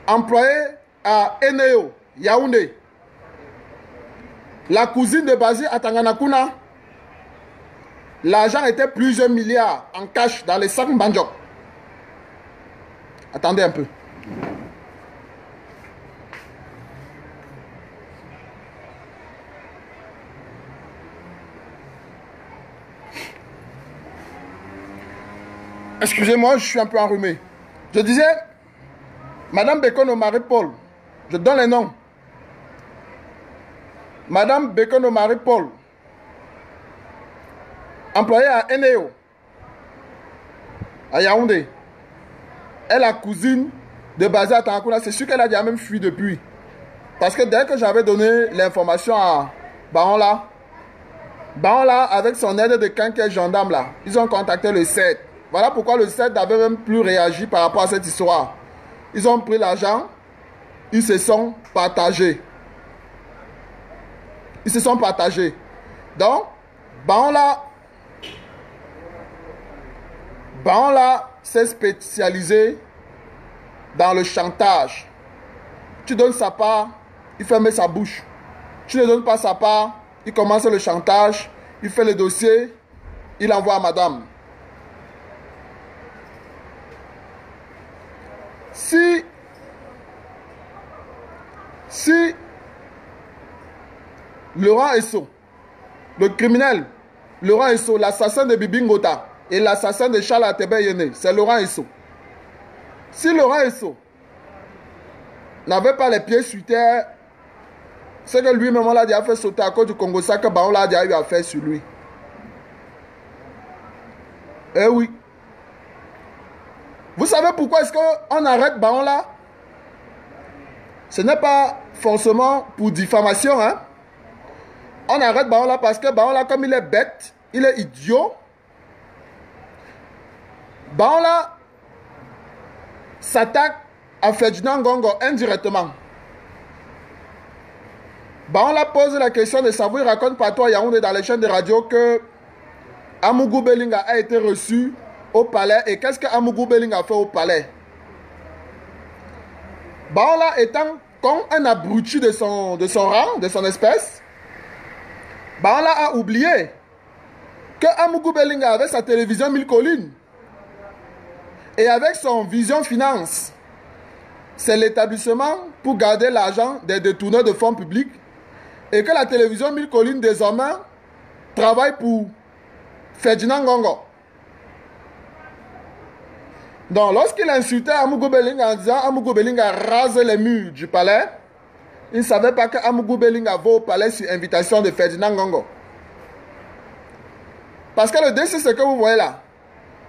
employée à Eneo, Yaoundé, la cousine de Bazir à Tanganakuna, l'argent était plusieurs milliards en cash dans les sacs Banjok. Attendez un peu. Excusez-moi, je suis un peu enrhumé. Je disais, Madame Bekono Marie-Paul, je donne les noms. Madame Bekono Marie-Paul, employée à Eneo, à Yaoundé. Elle est la cousine de Bazir Tanganakuna. C'est sûr qu'elle a déjà même fui depuis. Parce que dès que j'avais donné l'information à Baola, avec son aide de quelques gendarmes là, ils ont contacté le CED. Voilà pourquoi le CED n'avait même plus réagi par rapport à cette histoire. Ils ont pris l'argent, ils se sont partagés. Donc, Baola s'est spécialisé dans le chantage. Tu donnes sa part, il ferme sa bouche. Tu ne donnes pas sa part, il commence le chantage, il fait le dossier, il envoie à madame. Si Laurent Esso, le criminel, Laurent Esso, l'assassin de Bibi Ngota et l'assassin de Charles Atebe Yene, c'est Laurent Esso. Si Laurent Esso n'avait pas les pieds sur terre, c'est que lui-même l'a déjà fait sauter à cause du Congo, ça que Baola a déjà eu à faire sur lui. Eh oui. Vous savez pourquoi est-ce qu'on arrête Baola? Ce n'est pas forcément pour diffamation, hein. On arrête Baola parce que Baola, comme il est bête, il est idiot. Baola s'attaque à Ferdinand Ngongo indirectement. Baola pose la question de savoir, il raconte partout à Yaoundé dans les chaînes de radio que Amougou Belinga a été reçu au palais. Et qu'est-ce que Amougou Belinga a fait au palais? Baola étant comme un abruti de son rang, de son espèce, Baola a oublié que Amougou Belinga avait sa télévision Mille Collines. Et avec son Vision Finance, c'est l'établissement pour garder l'argent des détourneurs de fonds publics. Et que la télévision Mille Collines désormais travaille pour Ferdinand Ngongo. Donc lorsqu'il insultait Amougou Belinga en disant Amougou Belinga rase les murs du palais, il ne savait pas que Amougou Belinga va au palais sur invitation de Ferdinand Ngongo. Parce que le décès, c'est que vous voyez là,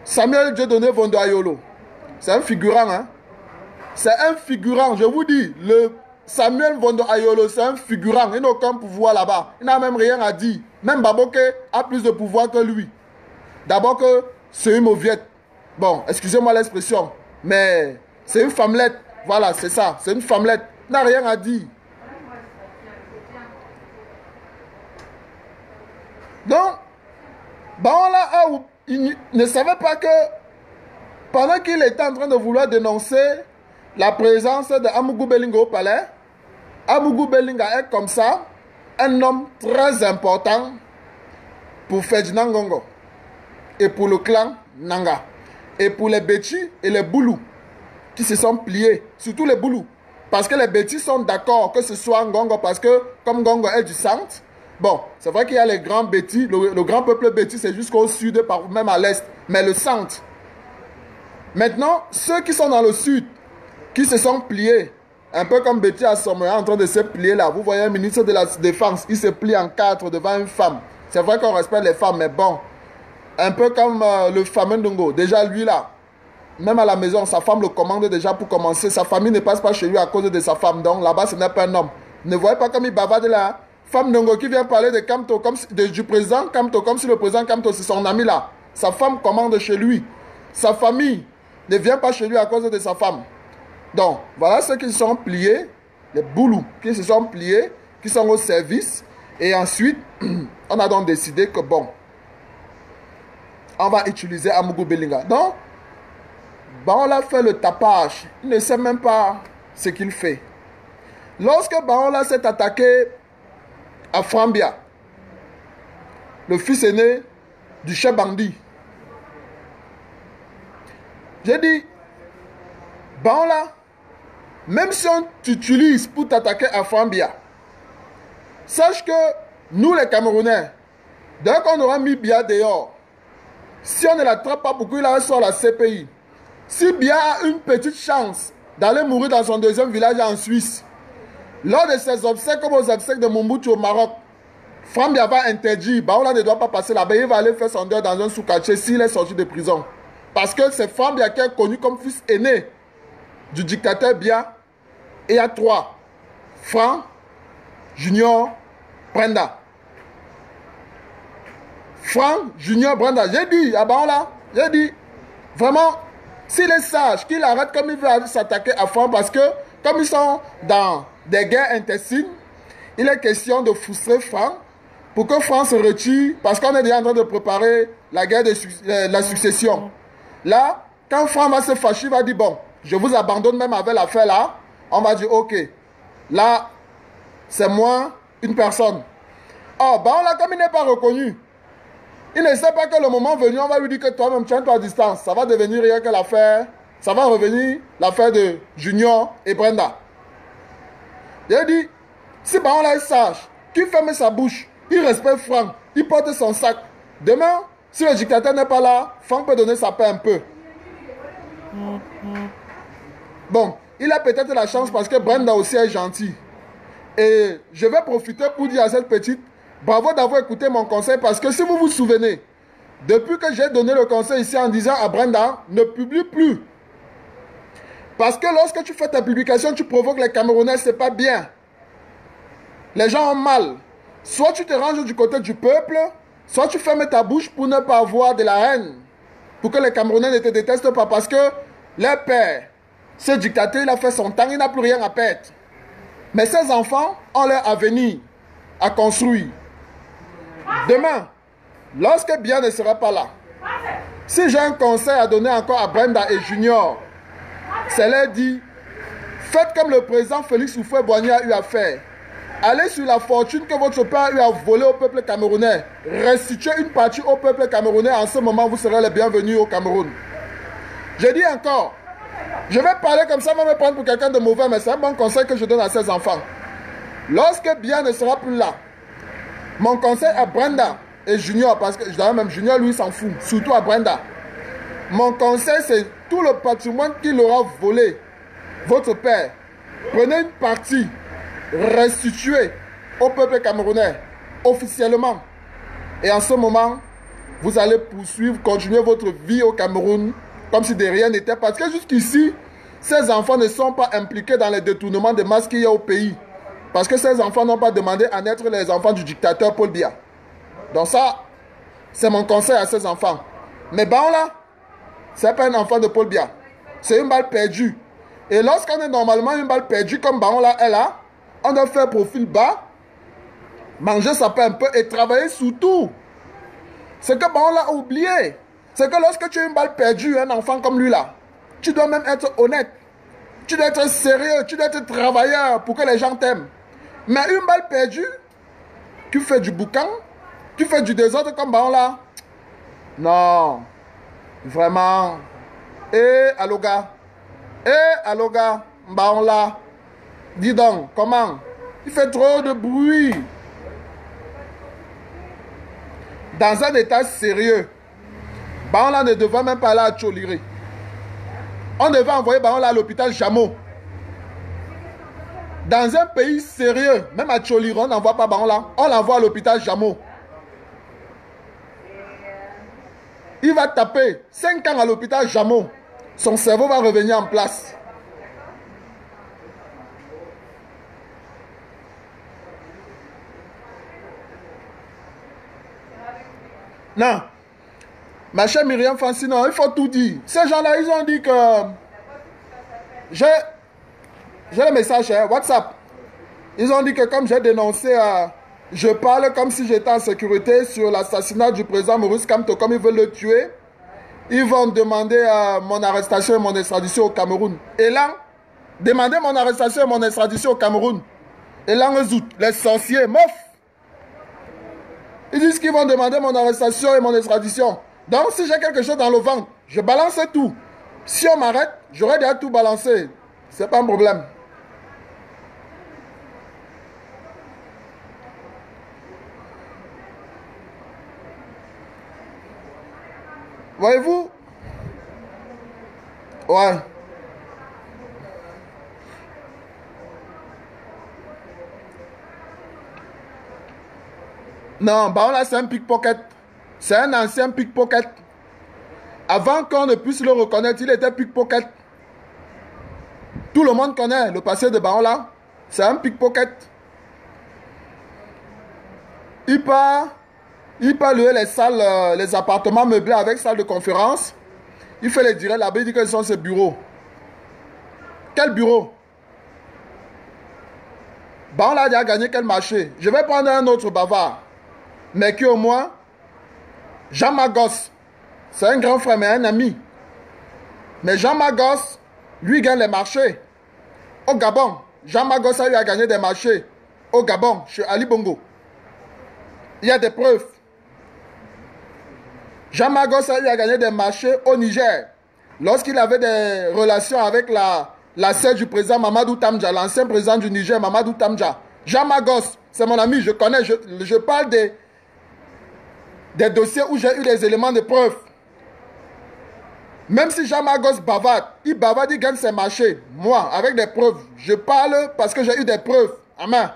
Samuel Dieudonné Vondo Ayolo, c'est un figurant, hein. C'est un figurant, je vous dis, le Samuel Vondo Ayolo, c'est un figurant, il n'a aucun pouvoir là-bas, il n'a même rien à dire. Même Baboke a plus de pouvoir que lui. D'abord que c'est une mauviette. Bon, excusez-moi l'expression, mais c'est une femmelette. Voilà, c'est ça, c'est une femmelette. Il n'a rien à dire. Donc, Baola il ne savait pas que pendant qu'il était en train de vouloir dénoncer la présence de Amougou Belinga au palais, Amougou Belinga est comme ça, un homme très important pour Ferdinand Ngongo et pour le clan Nanga et pour les Betchi et les Boulous qui se sont pliés, surtout les Boulous. Parce que les Betchi sont d'accord que ce soit Ngongo parce que comme Ngongo est du centre, bon, c'est vrai qu'il y a les grands Betchi, le grand peuple Betchi c'est jusqu'au sud, même à l'est, mais le centre. Maintenant, ceux qui sont dans le sud, qui se sont pliés, un peu comme Betty Assommoya en train de se plier là. Vous voyez un ministre de la Défense, il se plie en quatre devant une femme. C'est vrai qu'on respecte les femmes, mais bon. Un peu comme le fameux Ndongo. Déjà lui là, même à la maison, sa femme le commande déjà pour commencer. Sa famille ne passe pas chez lui à cause de sa femme. Donc là-bas, ce n'est pas un homme. Ne voyez pas comme il bavarde là. Femme Ndongo qui vient parler de Kamto, comme si, du président Kamto, comme si le président Kamto c'est son ami là. Sa femme commande chez lui. Sa famille ne vient pas chez lui à cause de sa femme. Donc, voilà ceux qui se sont pliés, les Boulous qui se sont pliés, qui sont au service. Et ensuite, on a donc décidé que bon, on va utiliser Amougou Belinga. Donc, Baola fait le tapage. Il ne sait même pas ce qu'il fait. Lorsque Baola s'est attaqué à Frambia, le fils aîné du chef bandit, j'ai dit, Baola, même si on t'utilise pour t'attaquer à Frambia, sache que nous les Camerounais, dès qu'on aura mis Bia dehors, si on ne l'attrape pas pour qu'il aille sur la CPI, si Bia a une petite chance d'aller mourir dans son deuxième village en Suisse, lors de ses obsèques comme aux obsèques de Mobutu au Maroc, Frambia va interdire, Baola ne doit pas passer là-bas, il va aller faire son deuil dans un sous-quartier s'il est sorti de prison. Parce que c'est Frambia qui est connu comme fils aîné du dictateur Bia. Et il y a trois. Franck, Junior, Brenda. Franck, Junior, Brenda. J'ai dit, ah ben là, j'ai dit, vraiment, s'il est sage, qu'il arrête comme il veut s'attaquer à Franck, parce que comme ils sont dans des guerres intestines, il est question de frustrer Franck pour que Franck se retire, parce qu'on est déjà en train de préparer la guerre de la succession. Là, quand Franck va se fâcher, il va dire, bon, je vous abandonne même avec l'affaire là. On va dire, ok, là, c'est moi, une personne. Oh, bah là, comme il n'est pas reconnu, il ne sait pas que le moment venu, on va lui dire que toi-même, tiens-toi à distance. Ça va devenir rien que l'affaire, ça va revenir l'affaire de Junior et Brenda. Il a dit, si bah là, il sache, qu'il ferme sa bouche, il respecte Franck, il porte son sac. Demain, si le dictateur n'est pas là, Franck peut donner sa paix un peu. Bon, il a peut-être la chance parce que Brenda aussi est gentil. Et je vais profiter pour dire à cette petite, bravo d'avoir écouté mon conseil parce que si vous vous souvenez, depuis que j'ai donné le conseil ici en disant à Brenda, ne publie plus. Parce que lorsque tu fais ta publication, tu provoques les Camerounais, c'est pas bien. Les gens ont mal. Soit tu te ranges du côté du peuple, soit tu fermes ta bouche pour ne pas avoir de la haine. Pour que les Camerounais ne te détestent pas parce que leur père, ce dictateur, il a fait son temps, il n'a plus rien à perdre. Mais ces enfants ont leur avenir à construire. Demain, lorsque Bia ne sera pas là, si j'ai un conseil à donner encore à Brenda et Junior, c'est leur dire, faites comme le président Félix Houphouët-Boigny a eu à faire. Allez sur la fortune que votre père a eu à voler au peuple camerounais. Restituez une partie au peuple camerounais. En ce moment, vous serez les bienvenus au Cameroun. Je dis encore, je vais parler comme ça, on va me prendre pour quelqu'un de mauvais, mais c'est un bon conseil que je donne à ces enfants. Lorsque Bia ne sera plus là, mon conseil à Brenda et Junior, parce que je dirais même Junior, lui, s'en fout, surtout à Brenda. Mon conseil, c'est tout le patrimoine qu'il aura volé, votre père, prenez une partie, restituez au peuple camerounais, officiellement. Et en ce moment, vous allez poursuivre, continuer votre vie au Cameroun, comme si de rien n'était. Parce que jusqu'ici, ces enfants ne sont pas impliqués dans les détournements de masse qu'il y a au pays. Parce que ces enfants n'ont pas demandé à naître les enfants du dictateur Paul Biya. Donc ça, c'est mon conseil à ces enfants. Mais bon là, ce n'est pas un enfant de Paul Biya. C'est une balle perdue. Et lorsqu'on est normalement une balle perdue comme Baon là est là, on doit faire profil bas, manger sa paix un peu et travailler surtout. Ce que Baon là a oublié, c'est que lorsque tu as une balle perdue, un enfant comme lui là, tu dois même être honnête. Tu dois être sérieux, tu dois être travailleur pour que les gens t'aiment. Mais une balle perdue, Tu fais du boucan? Tu fais du désordre comme Baola? Non. Vraiment. Eh, Aloga. Eh, Aloga. Baola. Dis donc, comment? Il fait trop de bruit. Dans un état sérieux, Baola ne devait même pas aller à Tcholiri. On devait envoyer Baola à l'hôpital Jameau. Dans un pays sérieux, même à Tcholiri, on n'envoie pas Baola. On l'envoie à l'hôpital Jameau. Il va taper 5 ans à l'hôpital Jameau. Son cerveau va revenir en place. Non. Ma chère Myriam Francino, il faut tout dire. Ces gens-là, ils ont dit que... J'ai le message, hein, WhatsApp. Ils ont dit que comme j'ai dénoncé... je parle comme si j'étais en sécurité sur l'assassinat du président Maurice Kamto, comme ils veulent le tuer. Ils vont demander mon arrestation et mon extradition au Cameroun. Et là, demander mon arrestation et mon extradition au Cameroun. Et là, les sorciers, mof. Ils disent qu'ils vont demander mon arrestation et mon extradition. Donc, si j'ai quelque chose dans le ventre, je balance tout. Si on m'arrête, j'aurais déjà tout balancé. C'est pas un problème. Voyez-vous? Ouais. Non, Baola, c'est un pickpocket. C'est un ancien pickpocket. Avant qu'on ne puisse le reconnaître, il était pickpocket. Tout le monde connaît le passé de Baola. C'est un pickpocket. Il part louer les salles, les appartements meublés avec salle de conférence. Il fait les directs là-bas, il dit que ce sont ses bureaux. Quel bureau? Baola a gagné quel marché? Je vais prendre un autre bavard. Mais qui au moins, Jean Magos, c'est un grand frère mais un ami. Mais Jean Magos, lui gagne les marchés. Au Gabon, Jean Magos a eu à gagner des marchés. Au Gabon, chez Ali Bongo. Il y a des preuves. Jean Magos a eu à gagner des marchés au Niger. Lorsqu'il avait des relations avec la sœur du président Mamadou Tamja, l'ancien président du Niger, Mamadou Tamja. Jean Magos, c'est mon ami, je connais, je parle des dossiers où j'ai eu des éléments de preuve. Même si Jean Magos bavarde, il gagne ses marchés. Moi, avec des preuves, je parle parce que j'ai eu des preuves. Amen.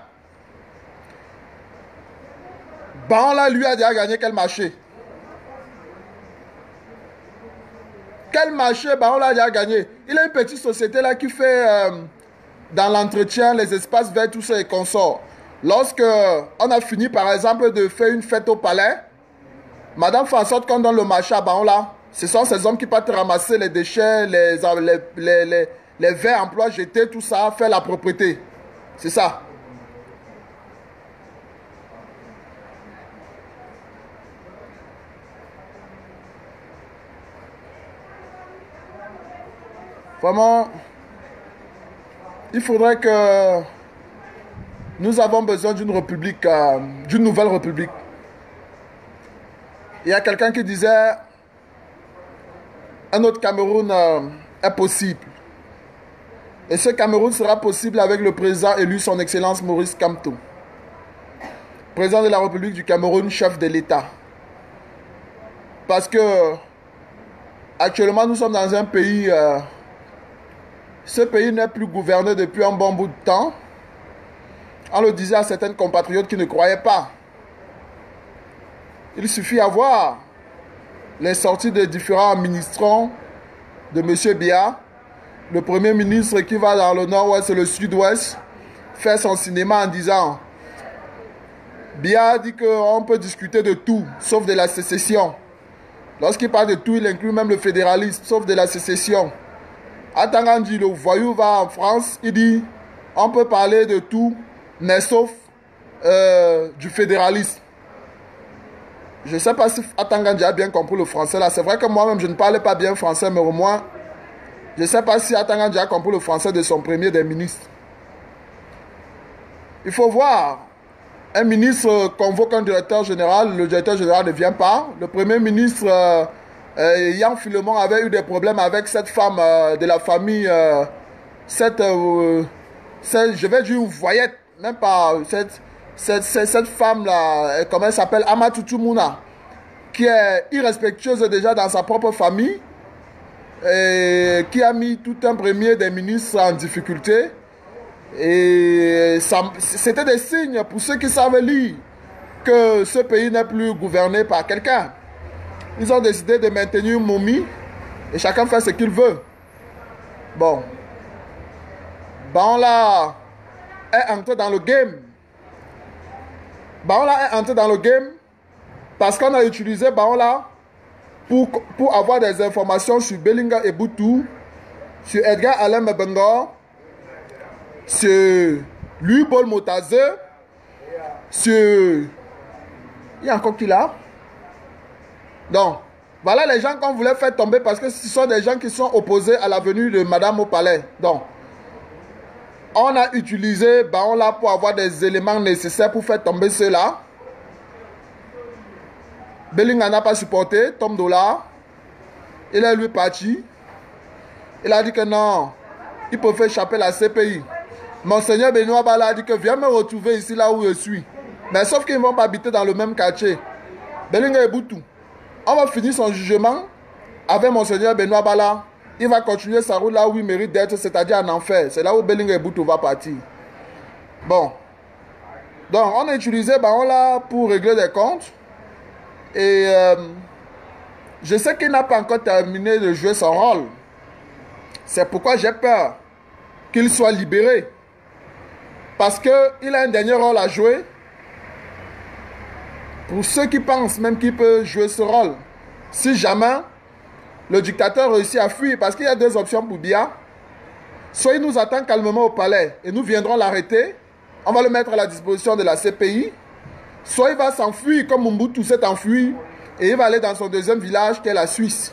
Baola lui a déjà gagné quel marché? Quel marché Baola a déjà gagné? Il a une petite société là qui fait dans l'entretien, les espaces verts, tout ça et consorts. Lorsque on a fini par exemple de faire une fête au palais, Madame fait en sorte qu'on donne le marché à Baola. Ce sont ces hommes qui partent ramasser les déchets, les verres emplois jetés, tout ça, faire la propreté. C'est ça. Vraiment, il faudrait que nous avons besoin d'une république, d'une nouvelle république. Il y a quelqu'un qui disait un autre Cameroun est possible. Et ce Cameroun sera possible avec le président élu, son Excellence Maurice Kamto. Président de la République du Cameroun, chef de l'État. Parce que actuellement nous sommes dans un pays, ce pays n'est plus gouverné depuis un bon bout de temps. On le disait à certains compatriotes qui ne croyaient pas. Il suffit à voir les sorties de différents ministrants de M. Biya, le premier ministre qui va dans le nord-ouest et le sud-ouest, faire son cinéma en disant Biya dit qu'on peut discuter de tout, sauf de la sécession. Lorsqu'il parle de tout, il inclut même le fédéralisme, sauf de la sécession. Atangandi, le voyou, va en France, il dit on peut parler de tout, mais sauf du fédéralisme. Je ne sais pas si Atangandi a bien compris le français là. C'est vrai que moi-même je ne parle pas bien français, mais au moins, je ne sais pas si Atangandi a compris le français de son premier des ministres. Il faut voir Un ministre convoque un directeur général, le directeur général ne vient pas. Le premier ministre, Yann Philemon, avait eu des problèmes avec cette femme de la famille, je vais dire une voyette, même pas, cette femme-là, comment elle s'appelle, Amatoutou Mouna, qui est irrespectueuse déjà dans sa propre famille, et qui a mis tout un premier des ministres en difficulté. Et c'était des signes pour ceux qui savent lire que ce pays n'est plus gouverné par quelqu'un. Ils ont décidé de maintenir une momie et chacun fait ce qu'il veut. Bon. Baola est entré dans le game. Baola est entré dans le game parce qu'on a utilisé Baola pour avoir des informations sur Belinga Eboutou, sur Edgar Alain Mebengor, sur Louis Paul Motazé, sur... Il y a encore qui là? Donc, voilà les gens qu'on voulait faire tomber parce que ce sont des gens qui sont opposés à la venue de Madame au palais. Donc, on a utilisé Baola pour avoir des éléments nécessaires pour faire tomber ceux-là. Belinga n'a pas supporté, Tom Dollar. Il est lui parti. Il a dit que non, il peut faire échapper la CPI. Monseigneur Benoît Bala a dit que viens me retrouver ici là où je suis. Mais sauf qu'ils ne vont pas habiter dans le même quartier. Belinga Eboutou. On va finir son jugement avec Monseigneur Benoît Bala. Il va continuer sa route là où il mérite d'être, c'est-à-dire en enfer. C'est là où Belinga Eboutou va partir. Bon. Donc, on a utilisé Baola pour régler des comptes. Et je sais qu'il n'a pas encore terminé de jouer son rôle. C'est pourquoi j'ai peur qu'il soit libéré. Parce qu'il a un dernier rôle à jouer. Pour ceux qui pensent même qu'il peut jouer ce rôle. Si jamais le dictateur réussit à fuir, parce qu'il y a deux options pour Biya. Soit il nous attend calmement au palais et nous viendrons l'arrêter. On va le mettre à la disposition de la CPI. Soit il va s'enfuir comme Mobutu s'est enfui et il va aller dans son deuxième village qui est la Suisse.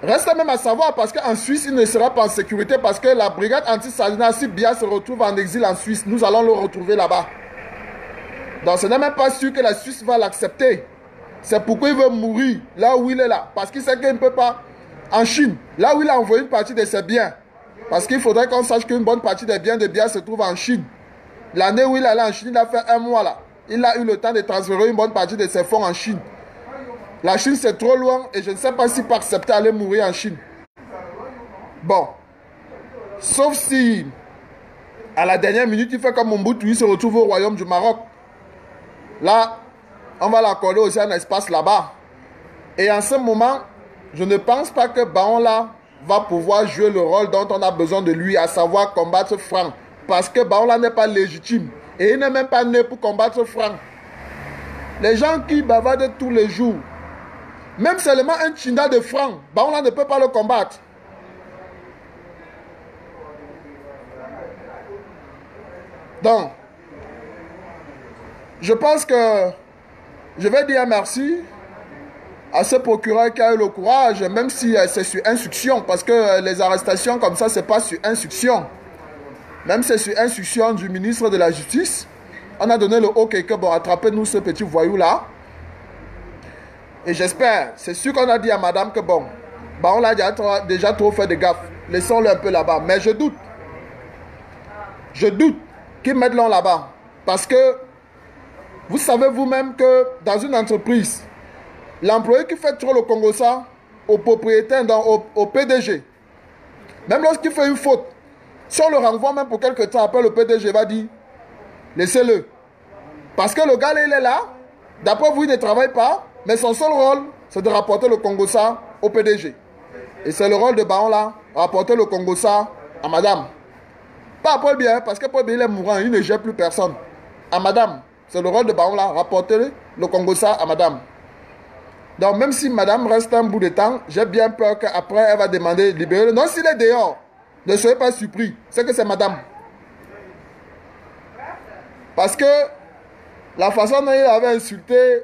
Reste même à savoir parce qu'en Suisse, il ne sera pas en sécurité parce que la brigade anti-Salina, si Biya se retrouve en exil en Suisse, nous allons le retrouver là-bas. Donc ce n'est même pas sûr que la Suisse va l'accepter. C'est pourquoi il veut mourir là où il est là. Parce qu'il sait qu'il ne peut pas en Chine, là où il a envoyé une partie de ses biens. Parce qu'il faudrait qu'on sache qu'une bonne partie des biens de Biya se trouve en Chine. L'année où il est allé en Chine, il a fait un mois là. Il a eu le temps de transférer une bonne partie de ses fonds en Chine. La Chine, c'est trop loin et je ne sais pas s'il peut accepter d'aller mourir en Chine. Bon. Sauf si, à la dernière minute, il fait comme Mobutu, il se retrouve au royaume du Maroc. Là, on va l'accorder aussi un espace là-bas. Et en ce moment, je ne pense pas que Baola va pouvoir jouer le rôle dont on a besoin de lui, à savoir combattre Franc. Parce que Baola n'est pas légitime. Et il n'est même pas né pour combattre Franc. Les gens qui bavardent tous les jours, même seulement un Chinda de Franc, Baola ne peut pas le combattre. Donc, je pense que je vais dire merci à ce procureur qui a eu le courage, même si c'est sur instruction, parce que les arrestations comme ça, ce n'est pas sur instruction. Même si c'est sur instruction du ministre de la Justice, on a donné le OK que bon, attrapez-nous ce petit voyou-là. Et j'espère, c'est sûr qu'on a dit à madame que bon, on l'a déjà trop fait de gaffe. Laissons-le un peu là-bas. Mais je doute qu'ils mettent l'on là-bas. Parce que vous savez vous-même que dans une entreprise, l'employé qui fait trop le Congossa au propriétaire, au PDG, même lorsqu'il fait une faute, si on le renvoie même pour quelques temps après, le PDG va dire, laissez-le. Parce que le gars, il est là, d'après vous, il ne travaille pas, mais son seul rôle, c'est de rapporter le Congossa au PDG. Et c'est le rôle de Baola, rapporter le Congossa à madame. Pas à Paul Biya, parce que Paul Biya est mourant, il ne gère plus personne. À madame, c'est le rôle de Baola, rapporter le Congossa à madame. Donc même si madame reste un bout de temps, j'ai bien peur qu'après, elle va demander de libérer. Non, s'il est dehors, ne soyez pas surpris, c'est que c'est madame. Parce que la façon dont il avait insulté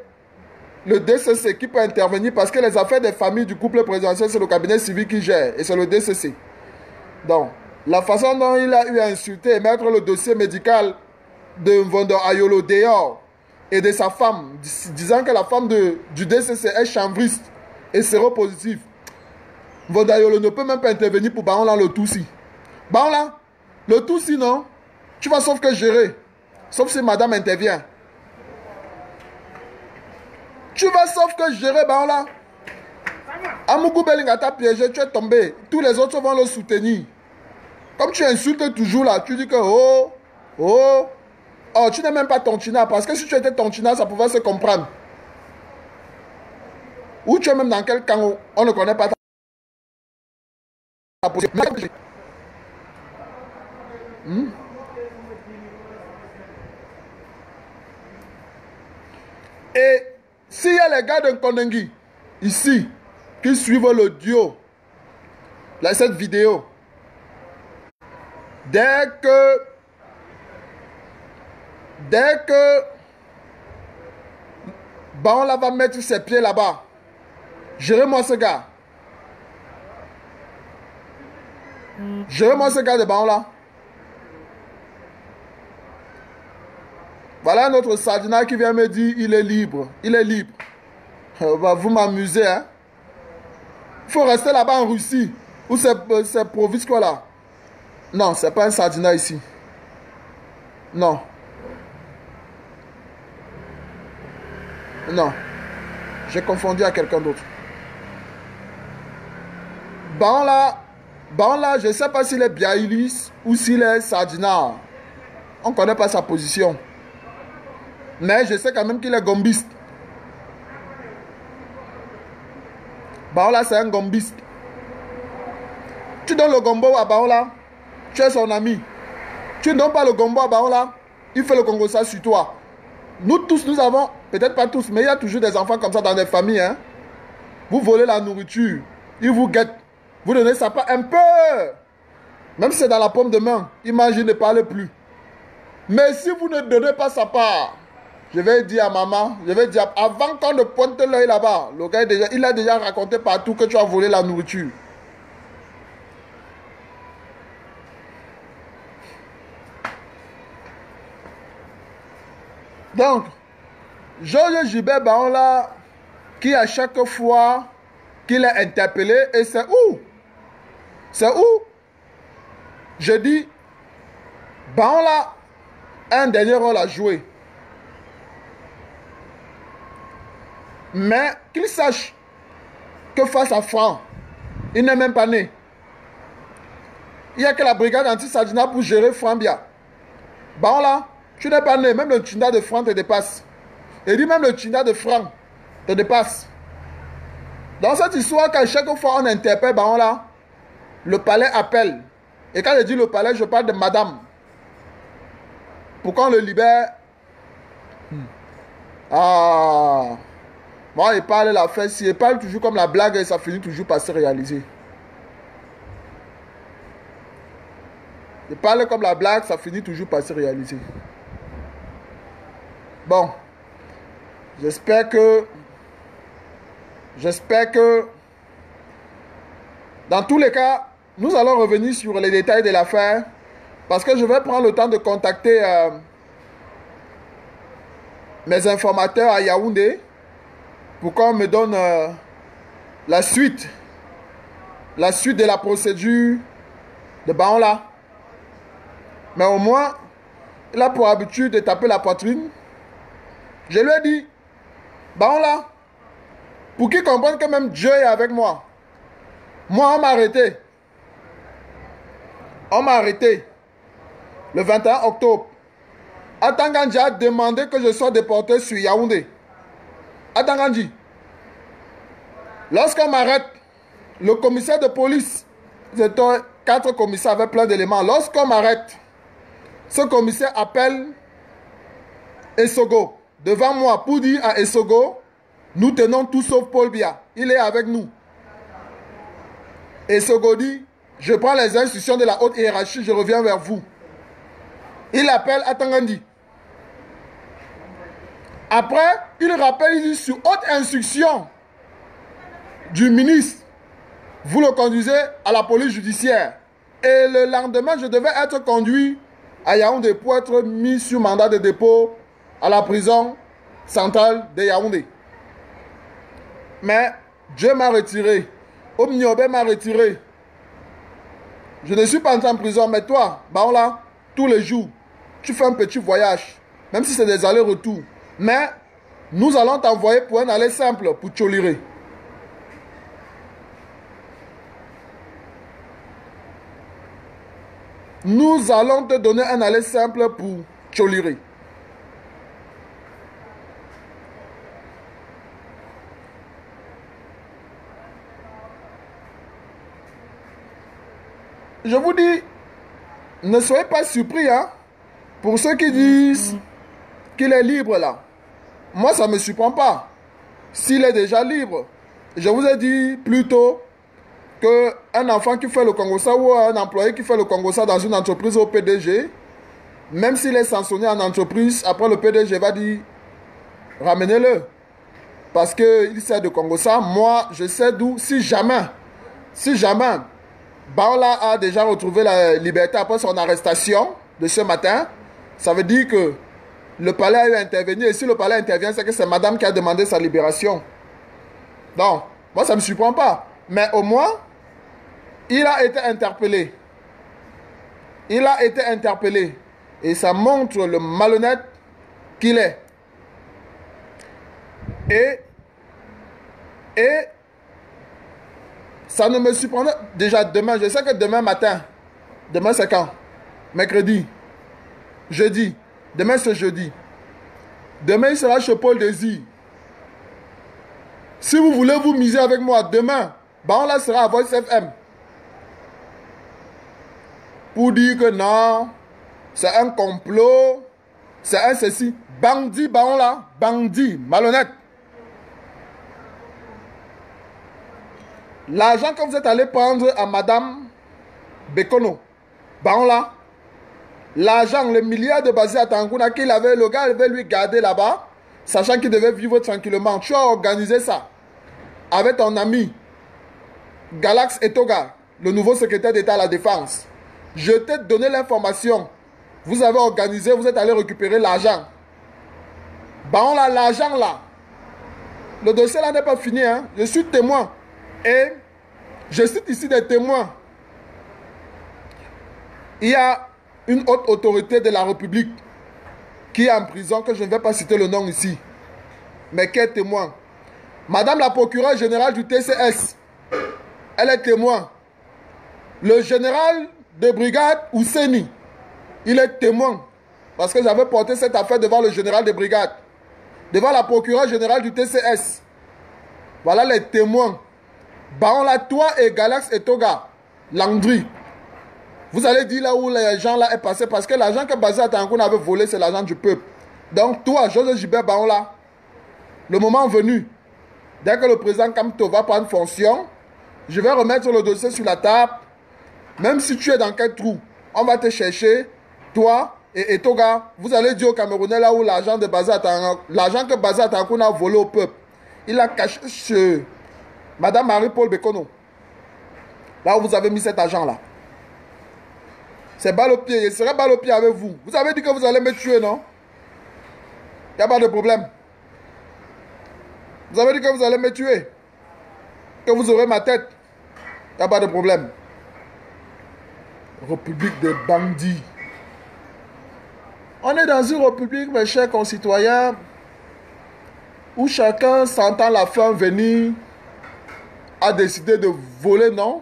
le DCC qui peut intervenir, parce que les affaires des familles du couple présidentiel, c'est le cabinet civil qui gère, et c'est le DCC. Donc, la façon dont il a eu à insulter et mettre le dossier médical de Mvondo Ayolo dehors et de sa femme, disant que la femme du DCC est chanvriste et séropositive. Mvondo Ayolo ne peut même pas intervenir pour Baon là le Toussi. Baon là, le Toussi non, tu vas sauf que gérer, sauf si madame intervient. Tu vas sauf que gérer Baon là. Amougou Belinga t'a piégé, tu es tombé. Tous les autres vont le soutenir. Comme tu insultes toujours là, tu dis que oh, tu n'es même pas Tontina. Parce que si tu étais Tontina, ça pouvait se comprendre. Ou tu es même dans quel camp, on ne connaît pas ta position. Et s'il y a les gars de Kondengi ici qui suivent l'audio, cette vidéo, dès que Baon va mettre ses pieds là-bas, gérez-moi ce gars. Gérez-moi ce gars de Baon là. Voilà notre Sadina qui vient me dire il est libre. Il est libre. Vous m'amusez, hein. Il faut rester là-bas en Russie. Ou c'est province quoi là? Non, c'est pas un Sadina ici. Non. Non. J'ai confondu à quelqu'un d'autre. Baon là, je ne sais pas s'il est Biaïlis ou s'il est Sadina. On ne connaît pas sa position. Mais je sais quand même qu'il est gombiste. Baola, c'est un gombiste. Tu donnes le gombo à Baola, tu es son ami. Tu ne donnes pas le gombo à Baola, il fait le congossa sur toi. Nous tous, nous avons, peut-être pas tous, mais il y a toujours des enfants comme ça dans des familles. Hein? Vous volez la nourriture, ils vous guettent. Vous donnez ça pas un peu. Même si c'est dans la paume de main, imagine ne parle plus. Mais si vous ne donnez pas sa part, je vais dire à maman, je vais dire, avant qu'on ne pointe l'œil là-bas, le gars il a déjà raconté partout que tu as volé la nourriture. Donc, Georges Gilbert Baon là, qui à chaque fois qu'il est interpellé, et c'est où? C'est où? Je dis, Baon là, un dernier rôle à jouer. Mais qu'il sache que face à Franc, il n'est même pas né. Il n'y a que la brigade anti-Sadina pour gérer Frambia. Bon là, tu n'es pas né. Même le Tchinda de Franc te dépasse. Et dit même le Tchinda de Franc te dépasse. Dans cette histoire, qu'à chaque fois on interpelle Baon là, le palais appelle. Et quand je dis le palais, je parle de madame. Pour qu'on le libère. Ah. Moi, il parle la fesse, il parle toujours comme la blague et ça finit toujours par se réaliser. Il parle comme la blague, ça finit toujours par se réaliser. Bon. J'espère que dans tous les cas, nous allons revenir sur les détails de l'affaire parce que je vais prendre le temps de contacter mes informateurs à Yaoundé pour qu'on me donne la suite de la procédure de Baon là. Mais au moins, il a pour habitude de taper la poitrine. Je lui ai dit, Baon là, pour qu'il comprenne que même Dieu est avec moi. Moi, on m'a arrêté. On m'a arrêté le 21 octobre. Atangandji a demandé que je sois déporté sur Yaoundé. Atangandji. Lorsqu'on m'arrête, le commissaire de police, c'était 4 commissaires avec plein d'éléments. Lorsqu'on m'arrête, ce commissaire appelle Essogo devant moi pour dire à Essogo, nous tenons tout sauf Paul Biya. Il est avec nous. Essogo dit, je prends les instructions de la haute hiérarchie, je reviens vers vous. Il appelle Atangandji. Après, il rappelle, il dit, sur haute instruction du ministre, vous le conduisez à la police judiciaire. Et le lendemain, je devais être conduit à Yaoundé pour être mis sur mandat de dépôt à la prison centrale de Yaoundé. Mais Dieu m'a retiré. Omniobé m'a retiré. Je ne suis pas entré en prison, mais toi, là, tous les jours, tu fais un petit voyage, même si c'est des allers-retours. Mais nous allons t'envoyer pour un aller simple pour Tcholiré. Nous allons te donner un aller simple pour Tcholiré. Je vous dis, ne soyez pas surpris, hein, pour ceux qui disent qu'il est libre là. Moi, ça ne me surprend pas. S'il est déjà libre, je vous ai dit plus tôt qu'un enfant qui fait le Congossa ou un employé qui fait le Congossa dans une entreprise au PDG, même s'il est sanctionné en entreprise, après le PDG va dire ramenez-le. Parce qu'il sert de Congossa. Moi, je sais d'où, si jamais, Baola a déjà retrouvé la liberté après son arrestation de ce matin, ça veut dire que le palais a eu intervenu. Et si le palais intervient, c'est que c'est madame qui a demandé sa libération. Donc, moi, ça ne me surprend pas. Mais au moins, il a été interpellé. Il a été interpellé. Et ça montre le malhonnête qu'il est. Et ça ne me surprend pas. Déjà demain, je sais que demain matin, demain c'est quand? Mercredi, jeudi. Demain c'est jeudi. Demain il sera chez Paul Désir. Si vous voulez vous miser avec moi, demain, là sera à Voice FM. Pour dire que non, c'est un complot, c'est un ceci. Bandit, là, bandit, malhonnête. L'argent que vous êtes allé prendre à Madame Bekono, là, l'argent, le milliard de basé à Tangouna qu'il avait, le gars devait lui garder là-bas, sachant qu'il devait vivre tranquillement. Tu as organisé ça avec ton ami Galax Etoga, le nouveau secrétaire d'État à la Défense. Je t'ai donné l'information. Vous avez organisé, vous êtes allé récupérer l'argent. Là, l'argent là, le dossier là n'est pas fini, hein. Je suis témoin. Et je cite ici des témoins. Il y a une haute autorité de la République qui est en prison, que je ne vais pas citer le nom ici, mais qui est témoin. Madame la procureure générale du TCS, elle est témoin. Le général de brigade Ousseni, il est témoin. Parce que j'avais porté cette affaire devant le général de brigade, devant la procureure générale du TCS. Voilà les témoins. Là, toi et Galax et Toga, Landry, vous allez dire là où l'argent là est passé, parce que l'argent que Bazé Atankoun avait volé, c'est l'argent du peuple. Donc toi, Joseph Gilbert là, le moment venu, dès que le président Kamto va prendre fonction, je vais remettre le dossier sur la table. Même si tu es dans quel trou, on va te chercher, toi et Toga, vous allez dire aux Camerounais là où l'argent de Bazé Atankoun, l'argent que Bazé Atankoun a volé au peuple, il a caché chez Madame Marie-Paul Bekono. Là où vous avez mis cet argent-là. C'est balle au pied. Je serai balle au pied avec vous. Vous avez dit que vous allez me tuer, non? Il n'y a pas de problème. Vous avez dit que vous allez me tuer. Que vous aurez ma tête. Il n'y a pas de problème. République des bandits. On est dans une république, mes chers concitoyens, où chacun sentant la faim venir, a décidé de voler, non?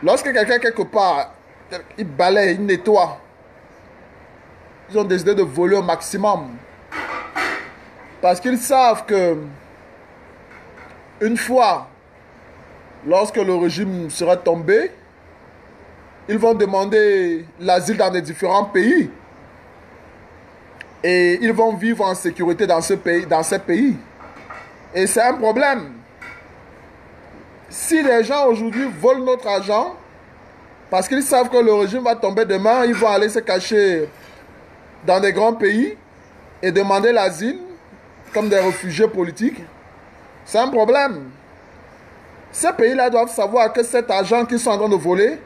Lorsque quelqu'un quelque part, il balaye, il nettoie, ils ont décidé de voler au maximum. Parce qu'ils savent que une fois, lorsque le régime sera tombé, ils vont demander l'asile dans les différents pays. Et ils vont vivre en sécurité dans ces pays. Et c'est un problème. Si les gens aujourd'hui volent notre argent, parce qu'ils savent que le régime va tomber demain, ils vont aller se cacher dans des grands pays et demander l'asile comme des réfugiés politiques, c'est un problème. Ces pays-là doivent savoir que cet argent qu'ils sont en train de voler,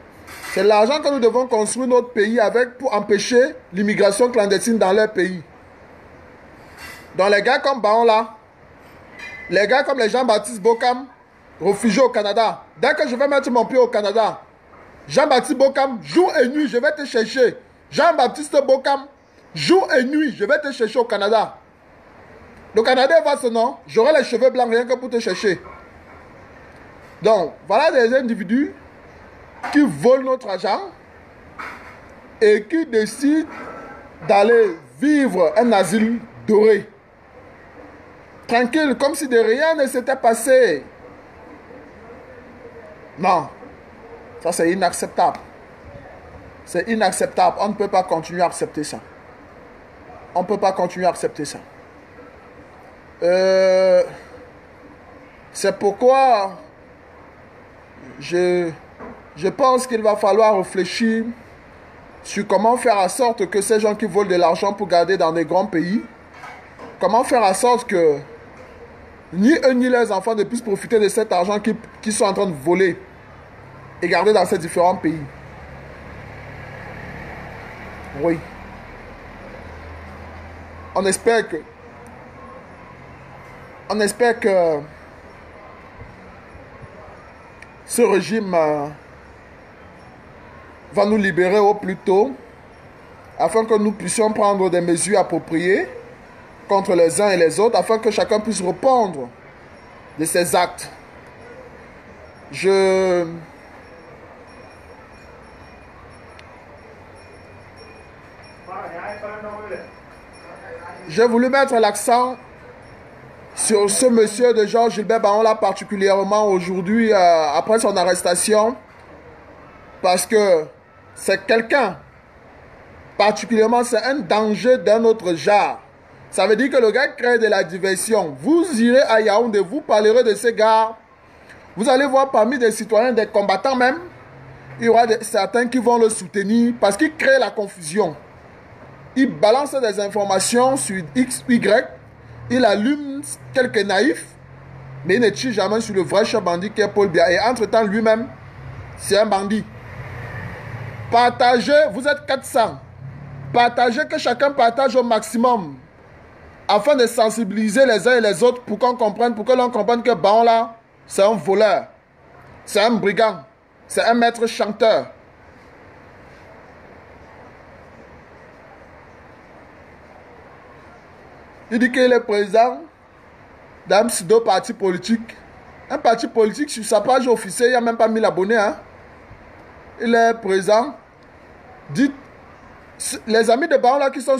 C'est l'argent que nous devons construire notre pays avec pour empêcher l'immigration clandestine dans leur pays. Donc les gars comme Baon les gars comme les Jean-Baptiste Bokam, réfugiés au Canada. Dès que je vais mettre mon pied au Canada, Jean-Baptiste Bokam, jour et nuit, je vais te chercher. Jean-Baptiste Bokam, jour et nuit, je vais te chercher au Canada. Le Canada va ce nom, j'aurai les cheveux blancs rien que pour te chercher. Donc, voilà des individus qui volent notre argent et qui décident d'aller vivre un asile doré. Tranquille, comme si de rien ne s'était passé. Non, ça c'est inacceptable. C'est inacceptable. On ne peut pas continuer à accepter ça. On ne peut pas continuer à accepter ça. C'est pourquoi je pense qu'il va falloir réfléchir sur comment faire en sorte que ces gens qui volent de l'argent pour garder dans des grands pays, comment faire en sorte que ni eux ni leurs enfants ne puissent profiter de cet argent qu'ils sont en train de voler et garder dans ces différents pays. Oui. On espère que ce régime va nous libérer au plus tôt afin que nous puissions prendre des mesures appropriées contre les uns et les autres afin que chacun puisse répondre de ses actes. J'ai voulu mettre l'accent sur ce monsieur de Georges Gilbert Baon là particulièrement aujourd'hui après son arrestation parce que c'est quelqu'un particulièrement, c'est un danger d'un autre genre. Ça veut dire que le gars crée de la diversion. Vous irez à Yaoundé, vous parlerez de ces gars. Vous allez voir parmi des citoyens, des combattants même, il y aura certains qui vont le soutenir parce qu'il crée la confusion. Il balance des informations sur X, Y, il allume quelques naïfs, mais il ne tire jamais sur le vrai chef bandit qui est Paul Biya. Et entre-temps, lui-même, c'est un bandit. Partagez, vous êtes 400. Partagez, que chacun partage au maximum afin de sensibiliser les uns et les autres pour qu'on comprenne, pour que l'on comprenne que Baon là, c'est un voleur, c'est un brigand, c'est un maître chanteur. Il dit qu'il est président d'un pseudo parti politique. Un parti politique sur sa page officielle, il n'y a même pas 1000 abonnés. Hein? Il est président. Dites, les amis de Baon là qui sont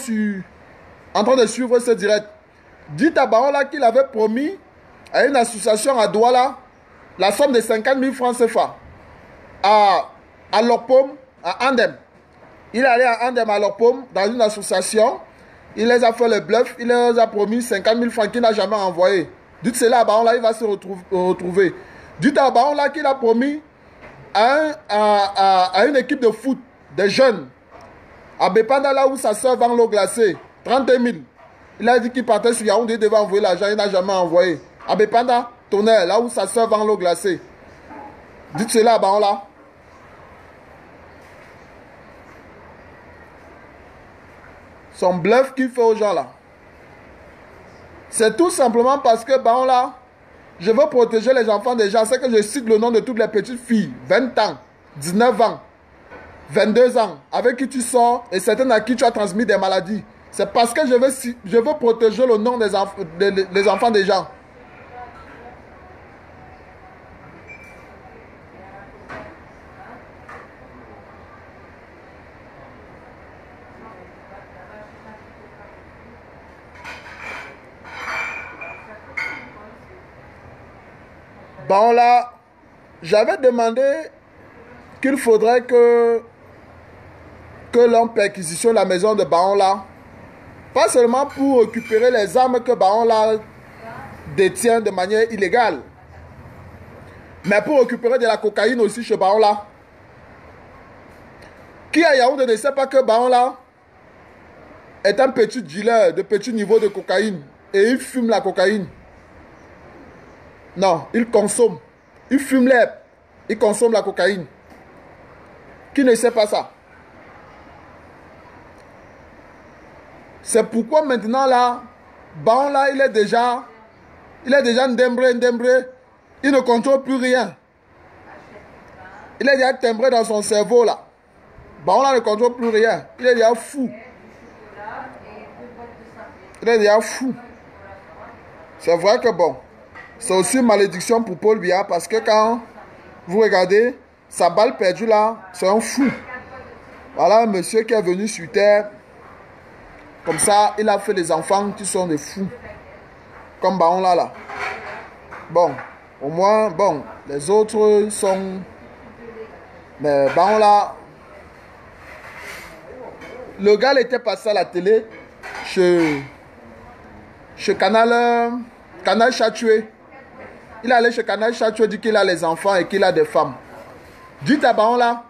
en train de suivre ce direct, dites à Baon là qu'il avait promis à une association à Douala la somme de 50 000 francs CFA à Lopom, à Andem. Il est allé à Andem à Lopom dans une association. Il les a fait le bluff. Il les a promis 50 000 francs qu'il n'a jamais envoyé. Dites cela à Baon là, il va se retrouver. Dites à Baon là qu'il a promis à une équipe de foot, des jeunes, à Bepanda là où sa soeur vend l'eau glacée, 30 000. Il a dit qu'il partait sur Yaoundé, il devait envoyer l'argent, il n'a jamais envoyé. À Bepanda, Tonnerre, là où sa soeur vend l'eau glacée. Dites cela à Baon là. Son bluff qu'il fait aux gens là. C'est tout simplement parce que Baon là, je veux protéger les enfants des gens. C'est que je cite le nom de toutes les petites filles, 20 ans, 19 ans, 22 ans, avec qui tu sors et certaines à qui tu as transmis des maladies. C'est parce que je veux protéger le nom des enfants des gens. Bon là, j'avais demandé qu'il faudrait que l'on perquisitionne la maison de Baon là. Pas seulement pour récupérer les armes que Baon là détient de manière illégale, mais pour récupérer de la cocaïne aussi chez Baon là. Qui à Yaoundé ne sait pas que Baon là est un petit dealer de petit niveau de cocaïne et il fume la cocaïne. Non, il consomme. Il fume l'herbe. Il consomme la cocaïne. qui ne sait pas ça. C'est pourquoi maintenant là, Baon là, il est déjà ndembré. Il ne contrôle plus rien. Il est déjà timbré dans son cerveau là. Baon là ne contrôle plus rien. Il est déjà fou. Il est déjà fou. C'est vrai que bon, c'est aussi une malédiction pour Paul Biya parce que quand vous regardez, sa balle perdue là, c'est un fou. Voilà un monsieur qui est venu sur terre. Comme ça, il a fait des enfants qui sont des fous. Comme Baon là. Bon, au moins, bon, les autres sont... Mais Baon là... Le gars, il était passé à la télé chez Canal Chatué. Il est allé chez Canal Chatué, dit qu'il a les enfants et qu'il a des femmes. Dites à Baon là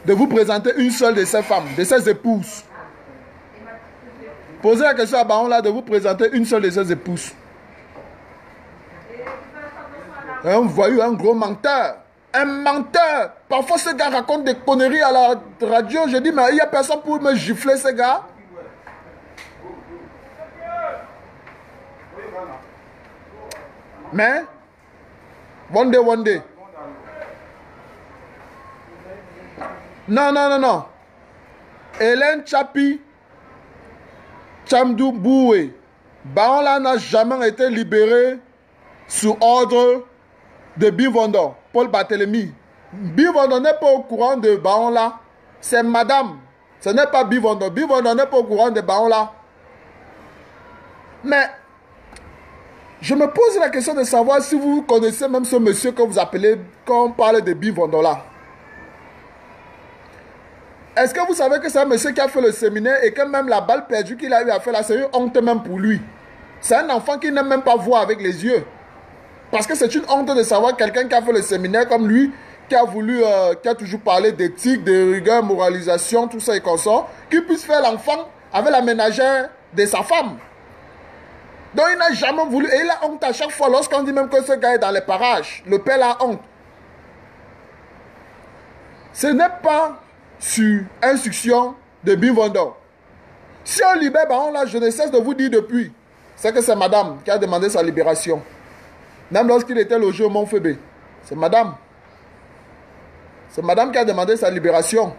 de vous présenter une seule de ses femmes, de ses épouses. Posez la question à Baon là de vous présenter une seule de ses épouses. Un voyou, un gros menteur. Un menteur. Parfois, ce gars raconte des conneries à la radio. Je dis, mais il n'y a personne pour me gifler, ce gars. Mais, one day. Non. Hélène Tchapi, Tchamdou Boué, Baon là n'a jamais été libéré sous ordre de Bivondo, Paul Barthélemy. Bivondo n'est pas au courant de Baon là. C'est madame. Ce n'est pas Bivondo. Bivondo n'est pas au courant de Baon là. Mais, je me pose la question de savoir si vous connaissez même ce monsieur que vous appelez, quand on parle de Bivondo là. Est-ce que vous savez que c'est un monsieur qui a fait le séminaire et que même la balle perdue qu'il a eu à faire là, c'est une honte même pour lui. C'est un enfant qui n'aime même pas voir avec les yeux. Parce que c'est une honte de savoir quelqu'un qui a fait le séminaire comme lui, qui a voulu, qui a toujours parlé d'éthique, de rigueur, moralisation, tout ça et comme ça, qui puisse faire l'enfant avec la ménagère de sa femme. Donc il n'a jamais voulu, et il a honte à chaque fois lorsqu'on dit même que ce gars est dans les parages. Le père a honte. Ce n'est pas sur instruction de Bivondo. Si on libère Baon là, je ne cesse de vous dire depuis, c'est que c'est madame qui a demandé sa libération. Même lorsqu'il était logé au Mont Fébé. C'est madame. C'est madame qui a demandé sa libération.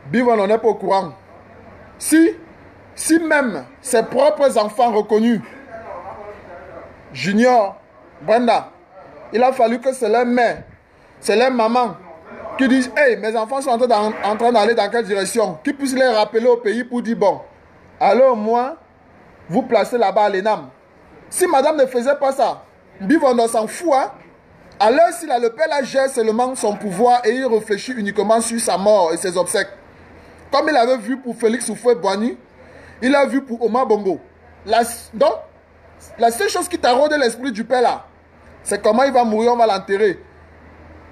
Bivondo n'est pas au courant. Si même ses propres enfants reconnus, Junior, Brenda, il a fallu que c'est leur mère, c'est leur maman qui disent, hey, mes enfants sont en train d'aller dans quelle direction, qui puissent les rappeler au pays pour dire, bon, alors moi, vous placez là-bas à l'ENAM. Si madame ne faisait pas ça, Bivondo s'en fout, hein. Alors s'il a le père là gère seulement son pouvoir et il réfléchit uniquement sur sa mort et ses obsèques. Comme il avait vu pour Félix Houphouët-Boigny, il a vu pour Omar Bongo. Donc, la seule chose qui taraude l'esprit du père là, c'est comment il va mourir, on va l'enterrer.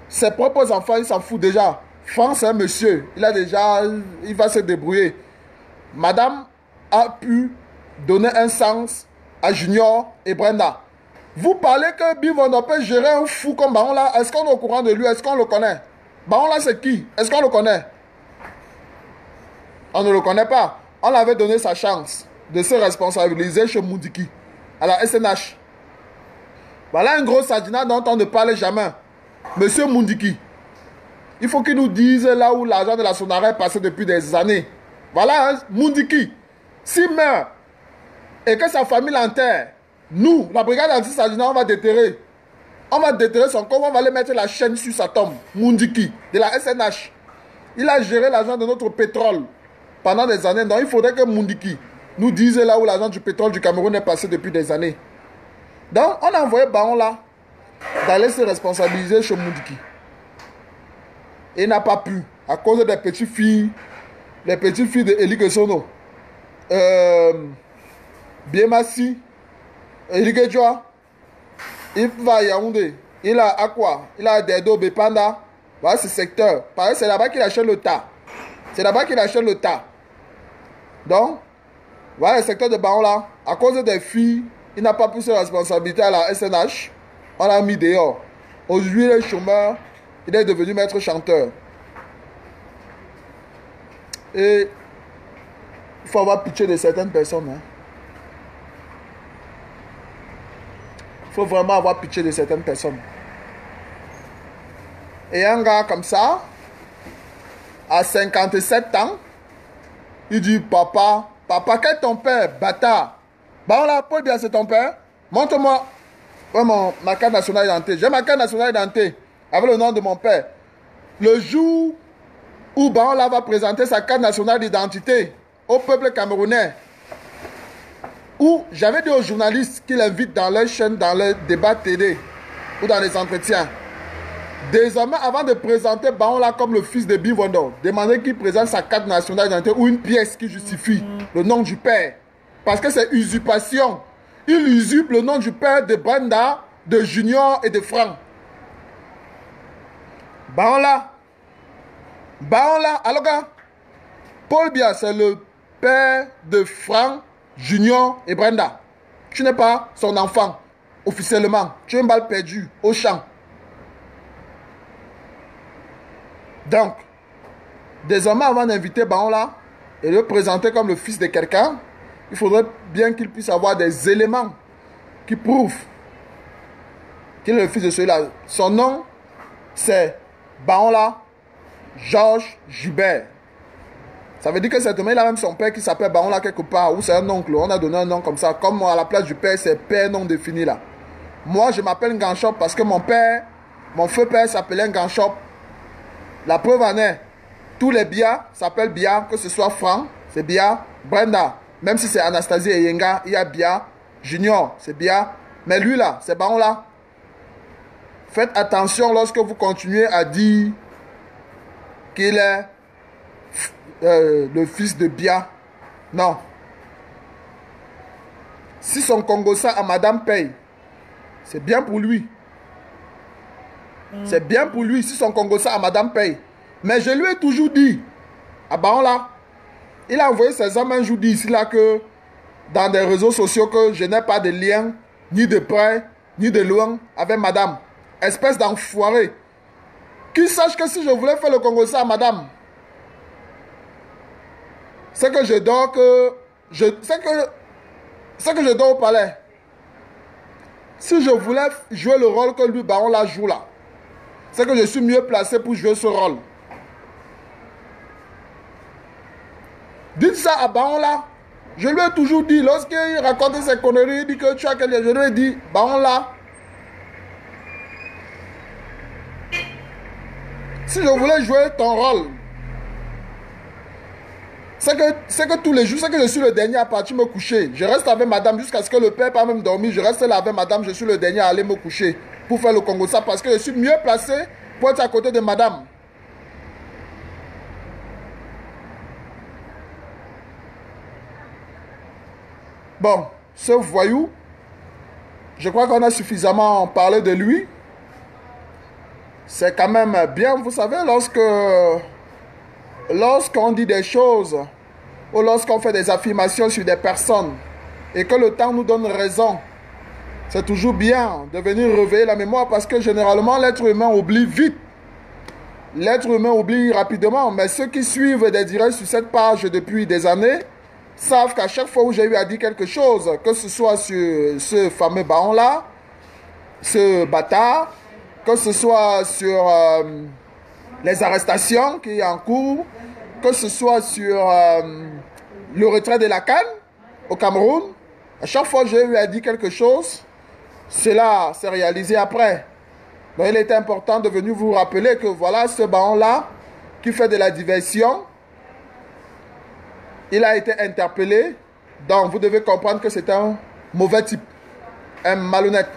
Ses propres enfants, il s'en fout déjà. France, c'est un monsieur, il va se débrouiller. Madame a pu donner un sens à Junior et Brenda. Vous parlez que Bivondo peut gérer un fou comme Baon là, est-ce qu'on est au courant de lui, est-ce qu'on le connaît? Baon là c'est qui? Est-ce qu'on le connaît? On ne le connaît pas. On avait donné sa chance de se responsabiliser chez Moundiki, à la SNH. Voilà un gros sardinat dont on ne parle jamais. Monsieur Moundiki. Il faut qu'il nous dise là où l'argent de la Sonara est passé depuis des années. Voilà, hein, Moundiki. S'il meurt et que sa famille l'enterre, nous, la brigade anti-sardinat, on va déterrer. On va déterrer son corps, on va aller mettre la chaîne sur sa tombe. Moundiki, de la SNH. Il a géré l'argent de notre pétrole pendant des années. Donc il faudrait que Moundiki nous dise là où l'argent du pétrole du Cameroun est passé depuis des années. Donc on a envoyé Baon là d'aller se responsabiliser chez Moundiki. Et il n'a pas pu, à cause des petites filles de Eli Kessono. Biemassi, Eli Kedjoa, il va à Yaoundé, il a Aqua, il a Dedo, Bepanda. Voilà ce secteur. Pareil, c'est là-bas qu'il achète le tas. C'est là-bas qu'il achète le tas. Donc, voilà le secteur de Baon là, à cause des filles Il n'a pas pris ses responsabilités à la SNH. On l'a mis dehors. Aujourd'hui, il est chômeur. Il est devenu maître chanteur. Et il faut avoir pitié de certaines personnes. Hein. Il faut vraiment avoir pitié de certaines personnes. Et un gars comme ça, à 57 ans, il dit, papa, quel est ton père, bâtard? Bon là, Paul Biya, c'est ton père? Montre-moi ma carte nationale d'identité. J'ai ma carte nationale d'identité avec le nom de mon père. Le jour où Baola va présenter sa carte nationale d'identité au peuple camerounais, où j'avais dit aux journalistes qu'il invite dans leur chaîne, dans leurs débats télé ou dans les entretiens. Désormais, avant de présenter Baola comme le fils de Bivondo, demandez qu'il présente sa carte nationale d'identité ou une pièce qui justifie le nom du père. Parce que c'est usurpation. Il usurpe le nom du père de Brenda, de Junior et de Franck. Baola. Alors gars, Paul Biya, c'est le père de Franck, Junior et Brenda. Tu n'es pas son enfant, officiellement. Tu es une balle perdue au champ. Donc, désormais, avant d'inviter Baola et le présenter comme le fils de quelqu'un, il faudrait bien qu'il puisse avoir des éléments qui prouvent qu'il est le fils de celui-là. Son nom, c'est Baola Georges Joubert. Ça veut dire que certainement, il a même son père qui s'appelle Baola quelque part, ou c'est un oncle. On a donné un nom comme ça. Comme moi, à la place du père, c'est père non défini là. Moi, je m'appelle Nganchop parce que mon feu père s'appelait Nganchop. La preuve en est, tous les Biya s'appellent Biya, que ce soit Franck, c'est Biya, Brenda. Même si c'est Anastasie et Yenga, il y a Biya, Junior, c'est Biya. Mais lui là, c'est Baola. Faites attention lorsque vous continuez à dire qu'il est le fils de Biya. Non. Si son Congossa à Madame paye, c'est bien pour lui. C'est bien pour lui si son Congossa à Madame paye. Mais je lui ai toujours dit, à Baola, il a envoyé ses hommes un jour dit ici là que dans des réseaux sociaux que je n'ai pas de lien, ni de près, ni de loin avec madame. Espèce d'enfoiré. Qu'il sache que si je voulais faire le Congossa à madame, c'est que je dors je dors au palais. Si je voulais jouer le rôle que lui, Baron la joue là, c'est que je suis mieux placé pour jouer ce rôle. Dites ça à Baron là. Je lui ai toujours dit, lorsqu'il racontait ses conneries, il dit que tu as quelqu'un. Je lui ai dit, Baron là, si je voulais jouer ton rôle, c'est que tous les jours, c'est que je suis le dernier à partir me coucher. Je reste avec madame jusqu'à ce que le père pas même dormi. Je reste là avec madame, je suis le dernier à aller me coucher pour faire le Congossa parce que je suis mieux placé pour être à côté de madame. Bon, ce voyou, je crois qu'on a suffisamment parlé de lui. C'est quand même bien, vous savez, lorsqu'on dit des choses ou lorsqu'on fait des affirmations sur des personnes et que le temps nous donne raison, c'est toujours bien de venir réveiller la mémoire parce que généralement l'être humain oublie vite. L'être humain oublie rapidement, mais ceux qui suivent des directs sur cette page depuis des années savent qu'à chaque fois où j'ai eu à dire quelque chose, que ce soit sur ce fameux baron-là, ce bâtard, que ce soit sur les arrestations qui est en cours, que ce soit sur le retrait de la CAN au Cameroun, à chaque fois que j'ai eu à dire quelque chose, cela s'est réalisé après. Donc il était important de venir vous rappeler que voilà ce baron-là qui fait de la diversion, il a été interpellé, donc vous devez comprendre que c'est un mauvais type, un malhonnête.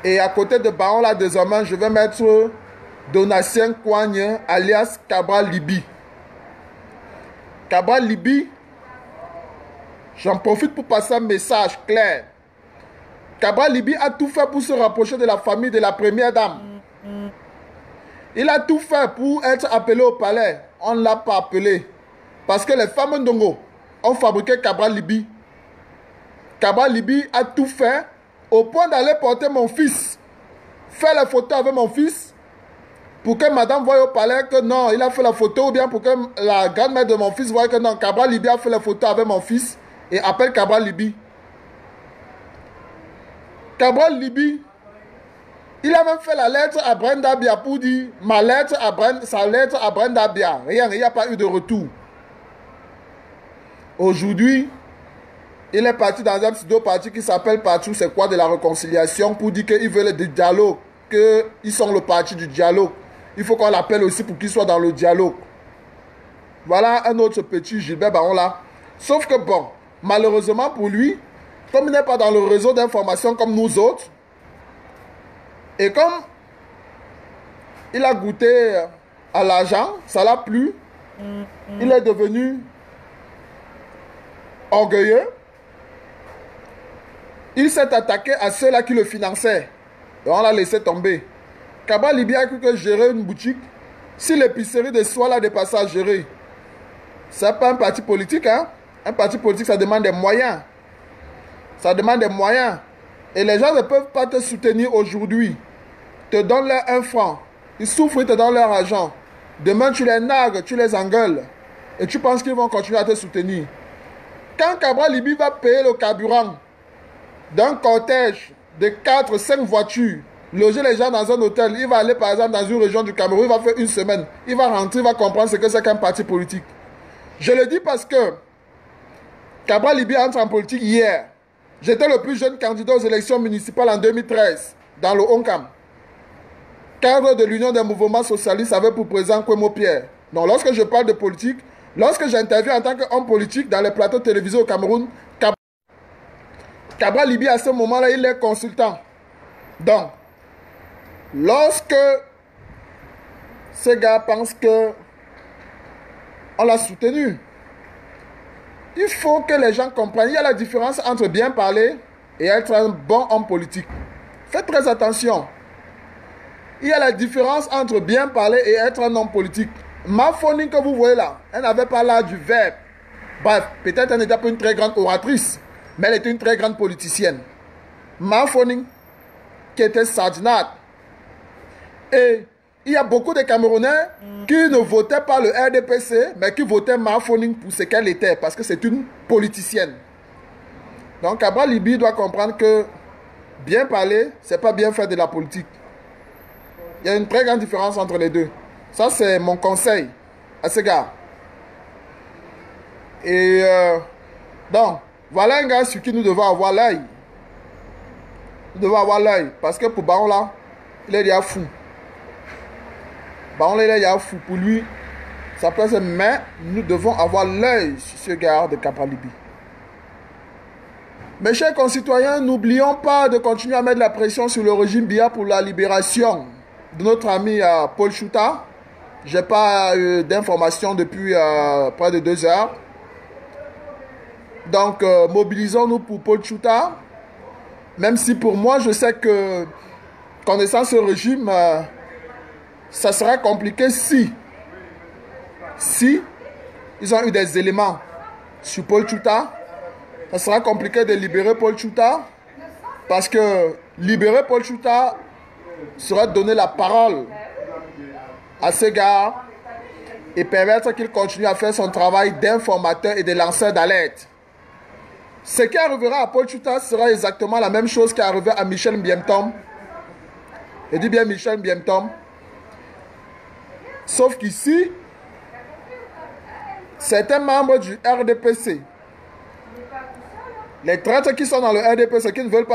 Et à côté de baron là, désormais, je vais mettre Donatien Coigne, alias Cabral Libi. Cabral Libi, j'en profite pour passer un message clair. Cabral Libi a tout fait pour se rapprocher de la famille de la première dame. Il a tout fait pour être appelé au palais. On ne l'a pas appelé. Parce que les femmes Ndongo ont fabriqué Cabral Libi. Cabral Liby a tout fait au point d'aller porter mon fils, faire la photo avec mon fils, pour que madame voie au palais que non, il a fait la photo, ou bien pour que la grand-mère de mon fils voie que non, Cabral Liby a fait la photo avec mon fils et appelle Cabral Liby. Cabral Liby, il a même fait la lettre à Brenda Bia pour dire sa lettre à Brenda Bia. Rien, il n'y a pas eu de retour. Aujourd'hui, il est parti dans un pseudo-parti qui s'appelle Parti c'est quoi de la réconciliation pour dire qu'ils veulent du dialogue, qu'ils sont le parti du dialogue. Il faut qu'on l'appelle aussi pour qu'il soit dans le dialogue. Voilà un autre petit Gilbert Baron là. Sauf que bon, malheureusement pour lui, comme il n'est pas dans le réseau d'information comme nous autres, et comme il a goûté à l'argent, ça l'a plu, il est devenu orgueilleux. Il s'est attaqué à ceux-là qui le finançaient. Et on l'a laissé tomber. Cabral Liby a cru que gérer une boutique, si l'épicerie de soi l'a dépassé à gérer, ce n'est pas un parti politique. Hein? Un parti politique, ça demande des moyens. Ça demande des moyens. Et les gens ne peuvent pas te soutenir aujourd'hui. Te donnent leur 1 franc. Ils souffrent, ils te donnent leur argent. Demain, tu les nargues, tu les engueules. Et tu penses qu'ils vont continuer à te soutenir. Quand Cabral Liby va payer le carburant d'un cortège de 4, 5 voitures, loger les gens dans un hôtel, il va aller par exemple dans une région du Cameroun, il va faire une semaine, il va rentrer, il va comprendre ce que c'est qu'un parti politique. Je le dis parce que Cabral Liby entre en politique hier. J'étais le plus jeune candidat aux élections municipales en 2013, dans le Oncam. Cadre de l'Union des mouvements socialistes avec pour président Kwemo Pierre. Donc lorsque je parle de politique, lorsque j'interviens en tant qu'homme politique dans les plateaux télévisés au Cameroun, Cabral Liby à ce moment-là, il est consultant. Donc, lorsque ces gars pensent que on l'a soutenu, il faut que les gens comprennent. Il y a la différence entre bien parler et être un bon homme politique. Faites très attention. Il y a la différence entre bien parler et être un homme politique. Ma phonie que vous voyez là, elle n'avait pas l'art du verbe. Bref, peut-être elle n'était pas une très grande oratrice, mais elle était une très grande politicienne. Ma phonie, qui était sardinate. Et il y a beaucoup de Camerounais qui ne votaient pas le RDPC, mais qui votaient Mahafoning pour ce qu'elle était, parce que c'est une politicienne. Donc Cabral Liby doit comprendre que bien parler, c'est pas bien faire de la politique. Il y a une très grande différence entre les deux. Ça, c'est mon conseil à ce gars. Et donc, voilà un gars sur qui nous devons avoir l'œil. Nous devons avoir l'œil, parce que pour Baron là, il est déjà fou. Baron là, il est déjà fou. Pour lui, ça peut être, mais nous devons avoir l'œil sur ce gars de Cabral Liby. Mes chers concitoyens, n'oublions pas de continuer à mettre la pression sur le régime Biya pour la libération de notre ami Paul Chouta. Je n'ai pas d'informations depuis près de 2 heures. Donc, mobilisons-nous pour Paul Chouta. Même si pour moi, je sais que, connaissant ce régime, ça sera compliqué si ils ont eu des éléments sur Paul Chouta. Ça sera compliqué de libérer Paul Chouta, parce que libérer Paul Chouta serait donner la parole à ce gars et permettre qu'il continue à faire son travail d'informateur et de lanceur d'alerte. Ce qui arrivera à Paul Chouta sera exactement la même chose qui est arrivé à Michel Mbiemtom. Je dis bien Michel Mbiemtom. Sauf qu'ici, certains membres du RDPC, les traîtres qui sont dans le RDPC, qui ne veulent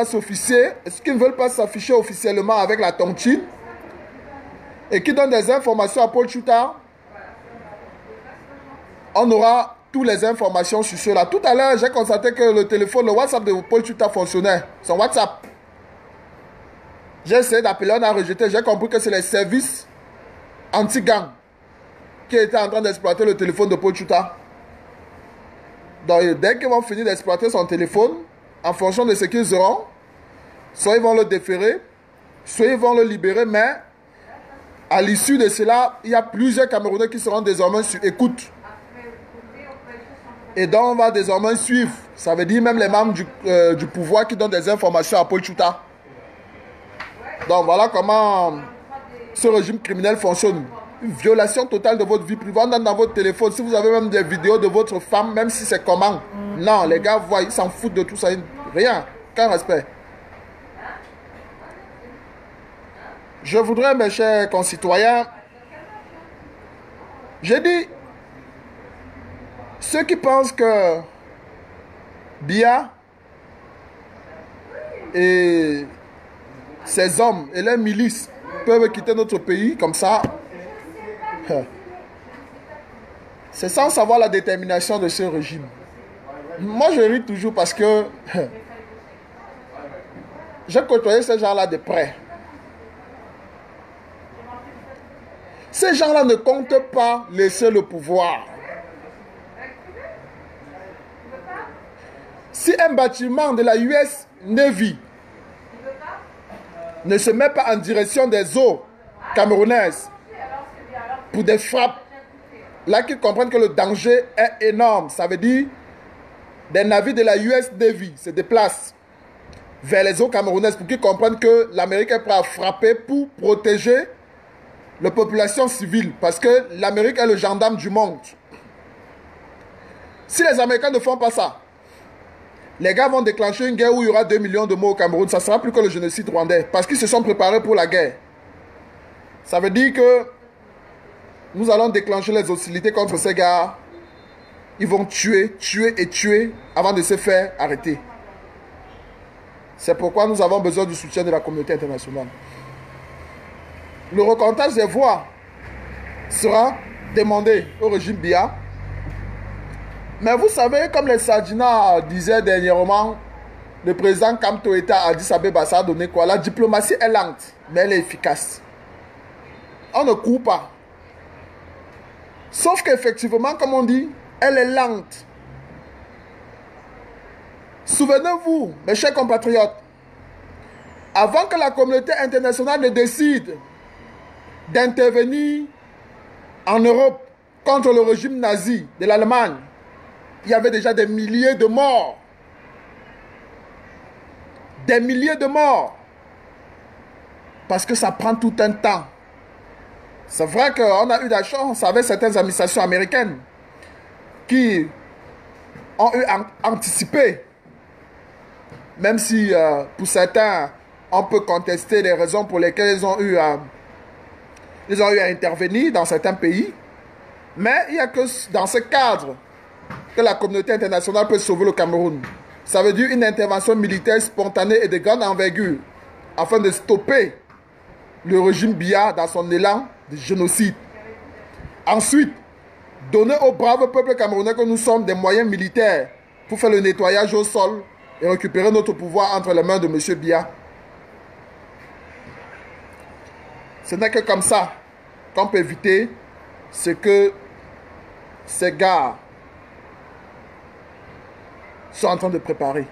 pas s'afficher officiellement avec la tontine et qui donnent des informations à Paul Chouta, on aura toutes les informations sur cela. Tout à l'heure, j'ai constaté que le WhatsApp de Paul Chouta fonctionnait. Son WhatsApp. J'ai essayé d'appeler, on a rejeté. J'ai compris que c'est les services anti-gang qui étaient en train d'exploiter le téléphone de Paul Chouta. Donc, dès qu'ils vont finir d'exploiter son téléphone, en fonction de ce qu'ils auront, soit ils vont le déférer, soit ils vont le libérer, mais à l'issue de cela, il y a plusieurs Camerounais qui seront désormais sur écoute. et dont on va désormais suivre. Ça veut dire même les membres du pouvoir qui donnent des informations à Paul Tchouta. Donc voilà comment ce régime criminel fonctionne. Une violation totale de votre vie privée. On a dans votre téléphone. Si vous avez même des vidéos de votre femme, même si c'est comment. Non, les gars voient, ils s'en foutent de tout ça. Rien. Qu'un respect. Je voudrais, mes chers concitoyens, j'ai dit, ceux qui pensent que Biya et ses hommes et leurs milices peuvent quitter notre pays comme ça, c'est sans savoir la détermination de ce régime. Moi, je ris toujours parce que j'ai côtoyé ces gens-là de près. Ces gens-là ne comptent pas laisser le pouvoir. Si un bâtiment de la US Navy ne se met pas en direction des eaux camerounaises pour des frappes, là qu'ils comprennent que le danger est énorme. Ça veut dire des navires de la US Navy se déplacent vers les eaux camerounaises pour qu'ils comprennent que l'Amérique est prête à frapper pour protéger la population civile. Parce que l'Amérique est le gendarme du monde. Si les Américains ne font pas ça, les gars vont déclencher une guerre où il y aura 2 millions de morts au Cameroun. Ça ne sera plus que le génocide rwandais. Parce qu'ils se sont préparés pour la guerre. Ça veut dire que nous allons déclencher les hostilités contre ces gars. Ils vont tuer, tuer et tuer avant de se faire arrêter. C'est pourquoi nous avons besoin du soutien de la communauté internationale. Le recomptage des voix sera demandé au régime Biya. Mais vous savez, comme les Sardinats disaient dernièrement, le président Kamtoeta a dit Addis-Abeba, ça a donné quoi? La diplomatie est lente, mais elle est efficace. On ne court pas. Sauf qu'effectivement, comme on dit, elle est lente. Souvenez-vous, mes chers compatriotes, avant que la communauté internationale ne décide d'intervenir en Europe contre le régime nazi de l'Allemagne, il y avait déjà des milliers de morts. Des milliers de morts. Parce que ça prend tout un temps. C'est vrai qu'on a eu de la chance avec certaines administrations américaines qui ont eu anticipé. Même si pour certains, on peut contester les raisons pour lesquelles ils ont eu à intervenir dans certains pays. Mais il n'y a que dans ce cadre que la communauté internationale peut sauver le Cameroun. Ça veut dire une intervention militaire spontanée et de grande envergure afin de stopper le régime Biya dans son élan de génocide. Ensuite, donner au brave peuple camerounais que nous sommes des moyens militaires pour faire le nettoyage au sol et récupérer notre pouvoir entre les mains de M. Biya. Ce n'est que comme ça qu'on peut éviter ce que ces gars sont en train de préparer.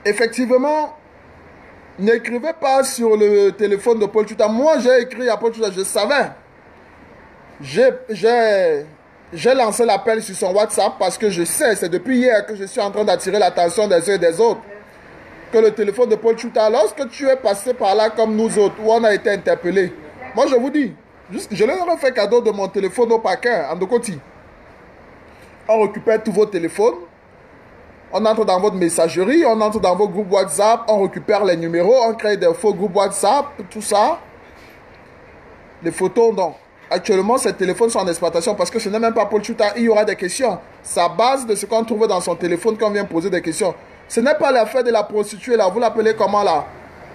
Effectivement, n'écrivez pas sur le téléphone de Paul Tchouta. Moi, j'ai écrit à Paul Tchouta, je savais. J'ai lancé l'appel sur son WhatsApp parce que je sais, c'est depuis hier que je suis en train d'attirer l'attention des uns et des autres. Que le téléphone de Paul Tchouta, lorsque tu es passé par là comme nous autres, où on a été interpellés, moi je vous dis, je leur ai fait cadeau de mon téléphone au paquet, en Dokoti. On récupère tous vos téléphones, on entre dans votre messagerie, on entre dans vos groupes WhatsApp, on récupère les numéros, on crée des faux groupes WhatsApp, tout ça. Les photos, non. Actuellement, ces téléphones sont en exploitation parce que ce n'est même pas Paul Tchouta, il y aura des questions. C'est à base de ce qu'on trouve dans son téléphone qu'on vient poser des questions. Ce n'est pas l'affaire de la prostituée là, vous l'appelez comment là?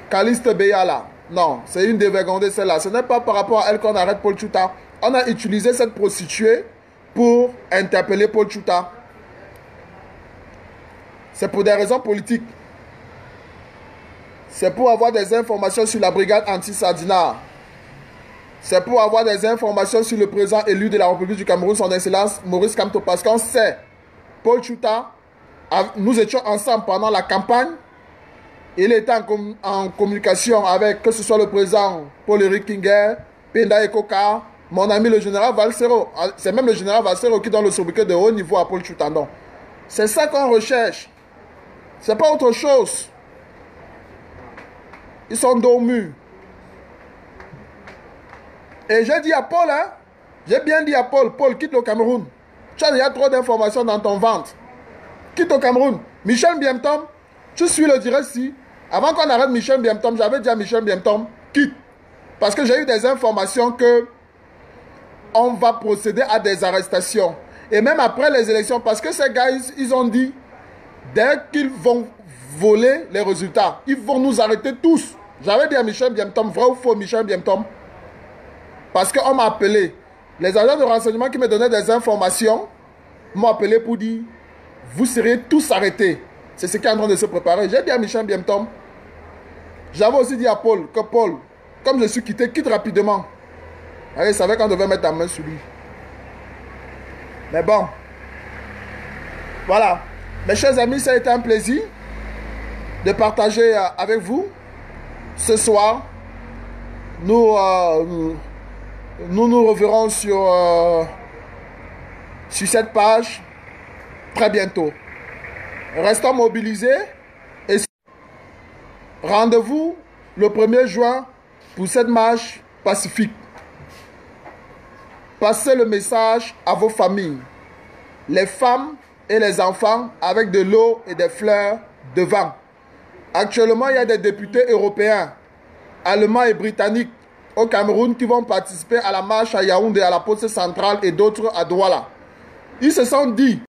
Caliste Beya là. Non, c'est une dévergondée celle-là. Ce n'est pas par rapport à elle qu'on arrête Paul Tchouta. On a utilisé cette prostituée pour interpeller Paul Tchouta. C'est pour des raisons politiques. C'est pour avoir des informations sur la brigade anti-Sardina. C'est pour avoir des informations sur le président élu de la République du Cameroun, son Excellence Maurice Kamto. Parce qu'on sait, Paul Tchouta, nous étions ensemble pendant la campagne Il était en communication avec, que ce soit le président Paul-Éric Kinguer, Penda Ekoka, mon ami le général Valsero. C'est même le général Valsero qui donne le sobriquet de haut niveau à Paul Choutandon. C'est ça qu'on recherche. C'est pas autre chose. Ils sont dormus. Et j'ai dit à Paul, hein, j'ai bien dit à Paul, Paul, quitte le Cameroun. Tu as déjà trop d'informations dans ton ventre. Quitte le Cameroun. Michel Biemtom, tu suis le direct si. Avant qu'on arrête Michel Biemtom, j'avais dit à Michel Biemtom, quitte. Parce que j'ai eu des informations que on va procéder à des arrestations. Et même après les élections, parce que ces gars, ils ont dit, dès qu'ils vont voler les résultats, ils vont nous arrêter tous. J'avais dit à Michel Biemtom, vrai ou faux Michel Biemtom? Parce qu'on m'a appelé. Les agents de renseignement qui me donnaient des informations m'ont appelé pour dire, vous seriez tous arrêtés. C'est ce qui est en train de se préparer. J'ai dit à Michel Biemtom, j'avais aussi dit à Paul, que Paul, comme je suis quitté, quitte rapidement. Il savait qu'on devait mettre la main sur lui. Mais bon. Voilà. Mes chers amis, ça a été un plaisir de partager avec vous. Ce soir, nous nous reverrons sur cette page très bientôt. Restons mobilisés et rendez-vous le 1er juin pour cette marche pacifique. Passez le message à vos familles, les femmes et les enfants avec de l'eau et des fleurs devant. Actuellement, il y a des députés européens, allemands et britanniques au Cameroun qui vont participer à la marche à Yaoundé, à la poste centrale et d'autres à Douala. Ils se sont dit